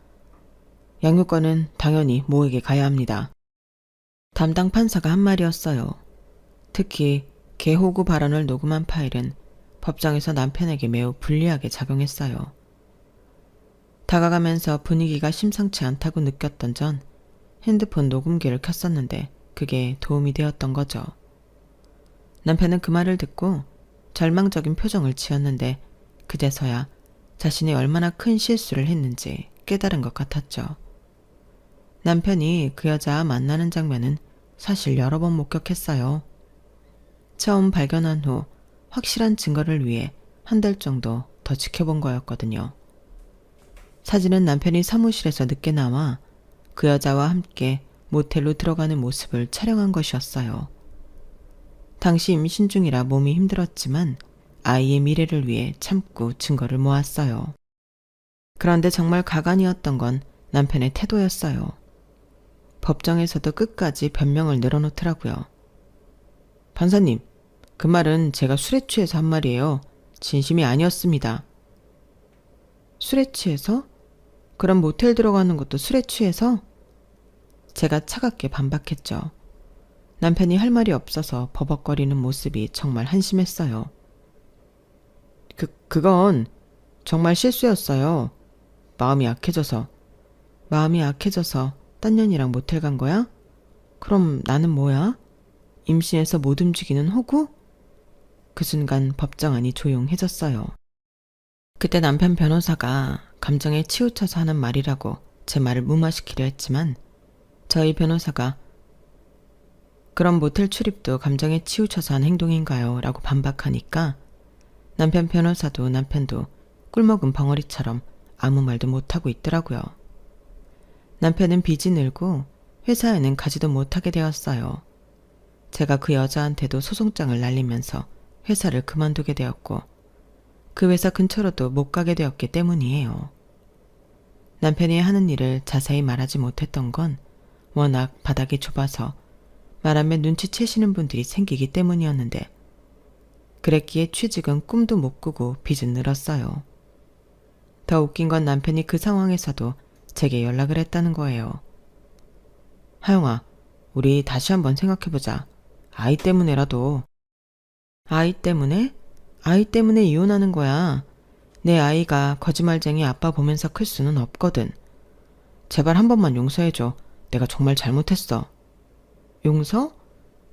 양육권은 당연히 모에게 가야 합니다. 담당 판사가 한 말이었어요. 특히 개호구 발언을 녹음한 파일은 법정에서 남편에게 매우 불리하게 작용했어요. 다가가면서 분위기가 심상치 않다고 느꼈던 전 핸드폰 녹음기를 켰었는데 그게 도움이 되었던 거죠. 남편은 그 말을 듣고 절망적인 표정을 지었는데 그제서야 자신이 얼마나 큰 실수를 했는지 깨달은 것 같았죠. 남편이 그 여자와 만나는 장면은 사실 여러 번 목격했어요. 처음 발견한 후 확실한 증거를 위해 한 달 정도 더 지켜본 거였거든요. 사진은 남편이 사무실에서 늦게 나와 그 여자와 함께 모텔로 들어가는 모습을 촬영한 것이었어요. 당시 임신 중이라 몸이 힘들었지만 아이의 미래를 위해 참고 증거를 모았어요. 그런데 정말 가관이었던 건 남편의 태도였어요. 법정에서도 끝까지 변명을 늘어놓더라고요. 판사님, 그 말은 제가 술에 취해서 한 말이에요. 진심이 아니었습니다. 술에 취해서? 그럼 모텔 들어가는 것도 술에 취해서? 제가 차갑게 반박했죠. 남편이 할 말이 없어서 버벅거리는 모습이 정말 한심했어요. 그건 정말 실수였어요. 마음이 약해져서 딴 년이랑 모텔 간 거야? 그럼 나는 뭐야? 임신해서 못 움직이는 호구? 그 순간 법정 안이 조용해졌어요. 그때 남편 변호사가 감정에 치우쳐서 하는 말이라고 제 말을 무마시키려 했지만 저희 변호사가 그럼 모텔 출입도 감정에 치우쳐서 한 행동인가요? 라고 반박하니까 남편 변호사도 남편도 꿀먹은 벙어리처럼 아무 말도 못하고 있더라고요. 남편은 빚이 늘고 회사에는 가지도 못하게 되었어요. 제가 그 여자한테도 소송장을 날리면서 회사를 그만두게 되었고 그 회사 근처로도 못 가게 되었기 때문이에요. 남편이 하는 일을 자세히 말하지 못했던 건 워낙 바닥이 좁아서 말하면 눈치채시는 분들이 생기기 때문이었는데 그랬기에 취직은 꿈도 못 꾸고 빚은 늘었어요. 더 웃긴 건 남편이 그 상황에서도 제게 연락을 했다는 거예요. 하영아, 우리 다시 한번 생각해보자. 아이 때문에라도. 아이 때문에? 아이 때문에 이혼하는 거야. 내 아이가 거짓말쟁이 아빠 보면서 클 수는 없거든. 제발 한 번만 용서해줘. 내가 정말 잘못했어. 용서?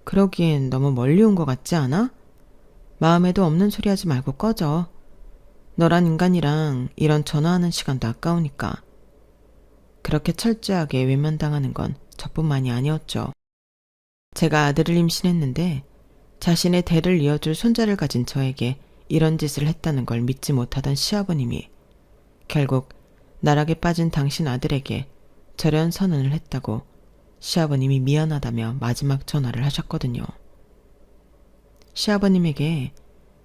그러기엔 너무 멀리 온 것 같지 않아? 마음에도 없는 소리 하지 말고 꺼져. 너란 인간이랑 이런 전화하는 시간도 아까우니까. 그렇게 철저하게 외면당하는 건 저뿐만이 아니었죠. 제가 아들을 임신했는데 자신의 대를 이어줄 손자를 가진 저에게 이런 짓을 했다는 걸 믿지 못하던 시아버님이 결국 나락에 빠진 당신 아들에게 절연 선언을 했다고 시아버님이 미안하다며 마지막 전화를 하셨거든요. 시아버님에게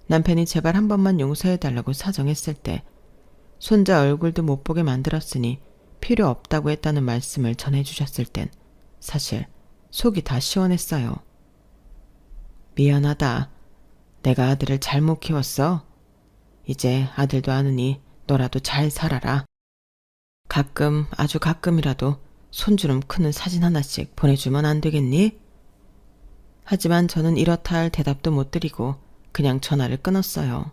남편이 제발 한 번만 용서해달라고 사정했을 때 손자 얼굴도 못 보게 만들었으니 필요 없다고 했다는 말씀을 전해주셨을 땐 사실 속이 다 시원했어요. 미안하다. 내가 아들을 잘못 키웠어. 이제 아들도 아느니 너라도 잘 살아라. 가끔, 아주 가끔이라도 손주름 크는 사진 하나씩 보내주면 안 되겠니? 하지만 저는 이렇다 할 대답도 못 드리고 그냥 전화를 끊었어요.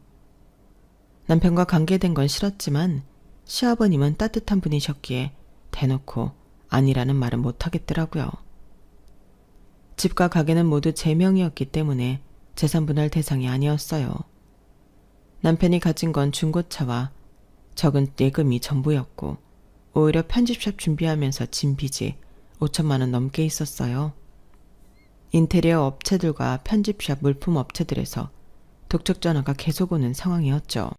남편과 관계된 건 싫었지만 시아버님은 따뜻한 분이셨기에 대놓고 아니라는 말은 못하겠더라고요. 집과 가게는 모두 제 명의였기 때문에 재산분할 대상이 아니었어요. 남편이 가진 건 중고차와 적은 예금이 전부였고 오히려 편집샵 준비하면서 진 빚이 5천만 원 넘게 있었어요. 인테리어 업체들과 편집샵 물품 업체들에서 독촉 전화가 계속 오는 상황이었죠.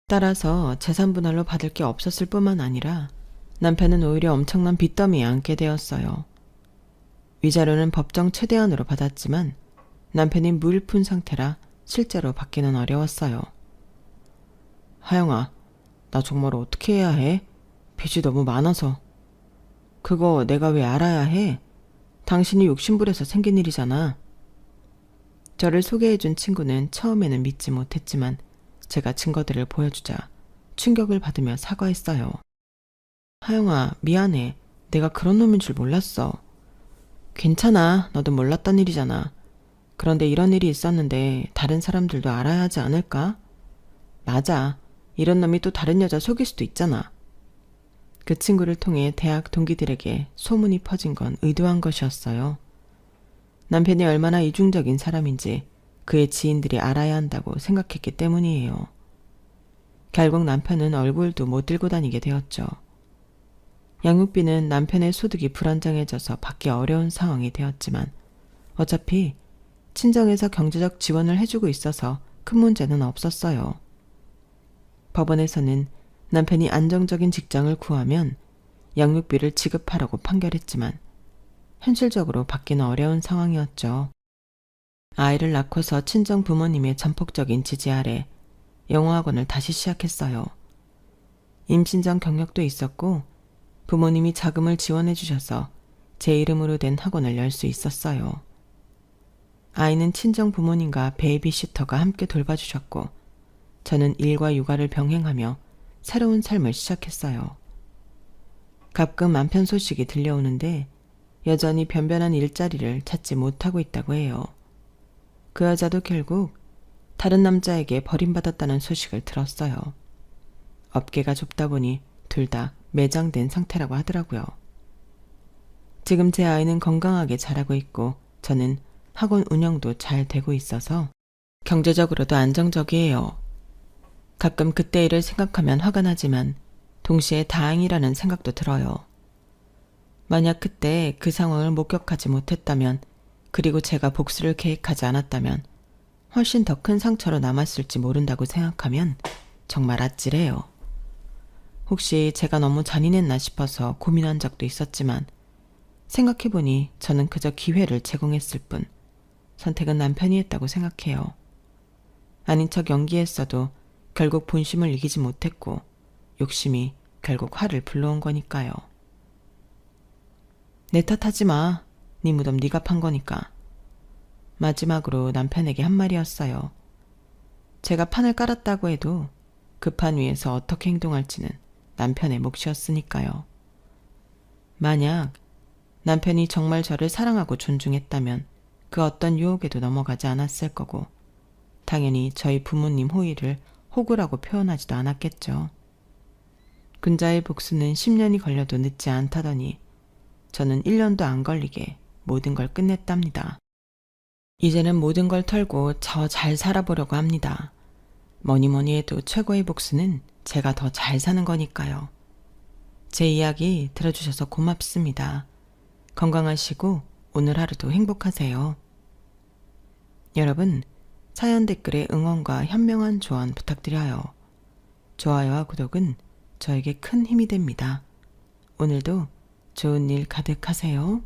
따라서 재산분할로 받을 게 없었을 뿐만 아니라 남편은 오히려 엄청난 빚더미에 앉게 되었어요. 위자료는 법정 최대한으로 받았지만 남편이 무일푼 상태라 실제로 받기는 어려웠어요. 하영아, 나 정말 어떻게 해야 해? 빚이 너무 많아서. 그거 내가 왜 알아야 해? 당신이 욕심부려서 생긴 일이잖아. 저를 소개해준 친구는 처음에는 믿지 못했지만 제가 증거들을 보여주자 충격을 받으며 사과했어요. 하영아, 미안해. 내가 그런 놈인 줄 몰랐어. 괜찮아. 너도 몰랐던 일이잖아. 그런데 이런 일이 있었는데 다른 사람들도 알아야 하지 않을까? 맞아. 이런 놈이 또 다른 여자 속일 수도 있잖아. 그 친구를 통해 대학 동기들에게 소문이 퍼진 건 의도한 것이었어요. 남편이 얼마나 이중적인 사람인지 그의 지인들이 알아야 한다고 생각했기 때문이에요. 결국 남편은 얼굴도 못 들고 다니게 되었죠. 양육비는 남편의 소득이 불안정해져서 받기 어려운 상황이 되었지만 어차피 친정에서 경제적 지원을 해주고 있어서 큰 문제는 없었어요. 법원에서는 남편이 안정적인 직장을 구하면 양육비를 지급하라고 판결했지만 현실적으로 받기는 어려운 상황이었죠. 아이를 낳고서 친정 부모님의 전폭적인 지지 아래 영어학원을 다시 시작했어요. 임신 전 경력도 있었고 부모님이 자금을 지원해 주셔서 제 이름으로 된 학원을 열 수 있었어요. 아이는 친정 부모님과 베이비시터가 함께 돌봐주셨고 저는 일과 육아를 병행하며 새로운 삶을 시작했어요. 가끔 남편 소식이 들려오는데 여전히 변변한 일자리를 찾지 못하고 있다고 해요. 그 여자도 결국 다른 남자에게 버림받았다는 소식을 들었어요. 업계가 좁다 보니 둘 다 매장된 상태라고 하더라고요. 지금 제 아이는 건강하게 자라고 있고 저는 학원 운영도 잘 되고 있어서 경제적으로도 안정적이에요. 가끔 그때 일을 생각하면 화가 나지만 동시에 다행이라는 생각도 들어요. 만약 그때 그 상황을 목격하지 못했다면 그리고 제가 복수를 계획하지 않았다면 훨씬 더 큰 상처로 남았을지 모른다고 생각하면 정말 아찔해요. 혹시 제가 너무 잔인했나 싶어서 고민한 적도 있었지만 생각해보니 저는 그저 기회를 제공했을 뿐 선택은 남편이 했다고 생각해요. 아닌 척 연기했어도 결국 본심을 이기지 못했고 욕심이 결국 화를 불러온 거니까요. 내 탓하지 마. 네 무덤 네가 판 거니까. 마지막으로 남편에게 한 말이었어요. 제가 판을 깔았다고 해도 그 판 위에서 어떻게 행동할지는 남편의 몫이었으니까요. 만약 남편이 정말 저를 사랑하고 존중했다면 그 어떤 유혹에도 넘어가지 않았을 거고 당연히 저희 부모님 호의를 호구라고 표현하지도 않았겠죠. 군자의 복수는 10년이 걸려도 늦지 않다더니 저는 1년도 안 걸리게 모든 걸 끝냈답니다. 이제는 모든 걸 털고 저 잘 살아보려고 합니다. 뭐니 해도 최고의 복수는 제가 더 잘 사는 거니까요. 제 이야기 들어주셔서 고맙습니다. 건강하시고 오늘 하루도 행복하세요. 여러분, 사연 댓글에 응원과 현명한 조언 부탁드려요. 좋아요와 구독은 저에게 큰 힘이 됩니다. 오늘도 좋은 일 가득하세요.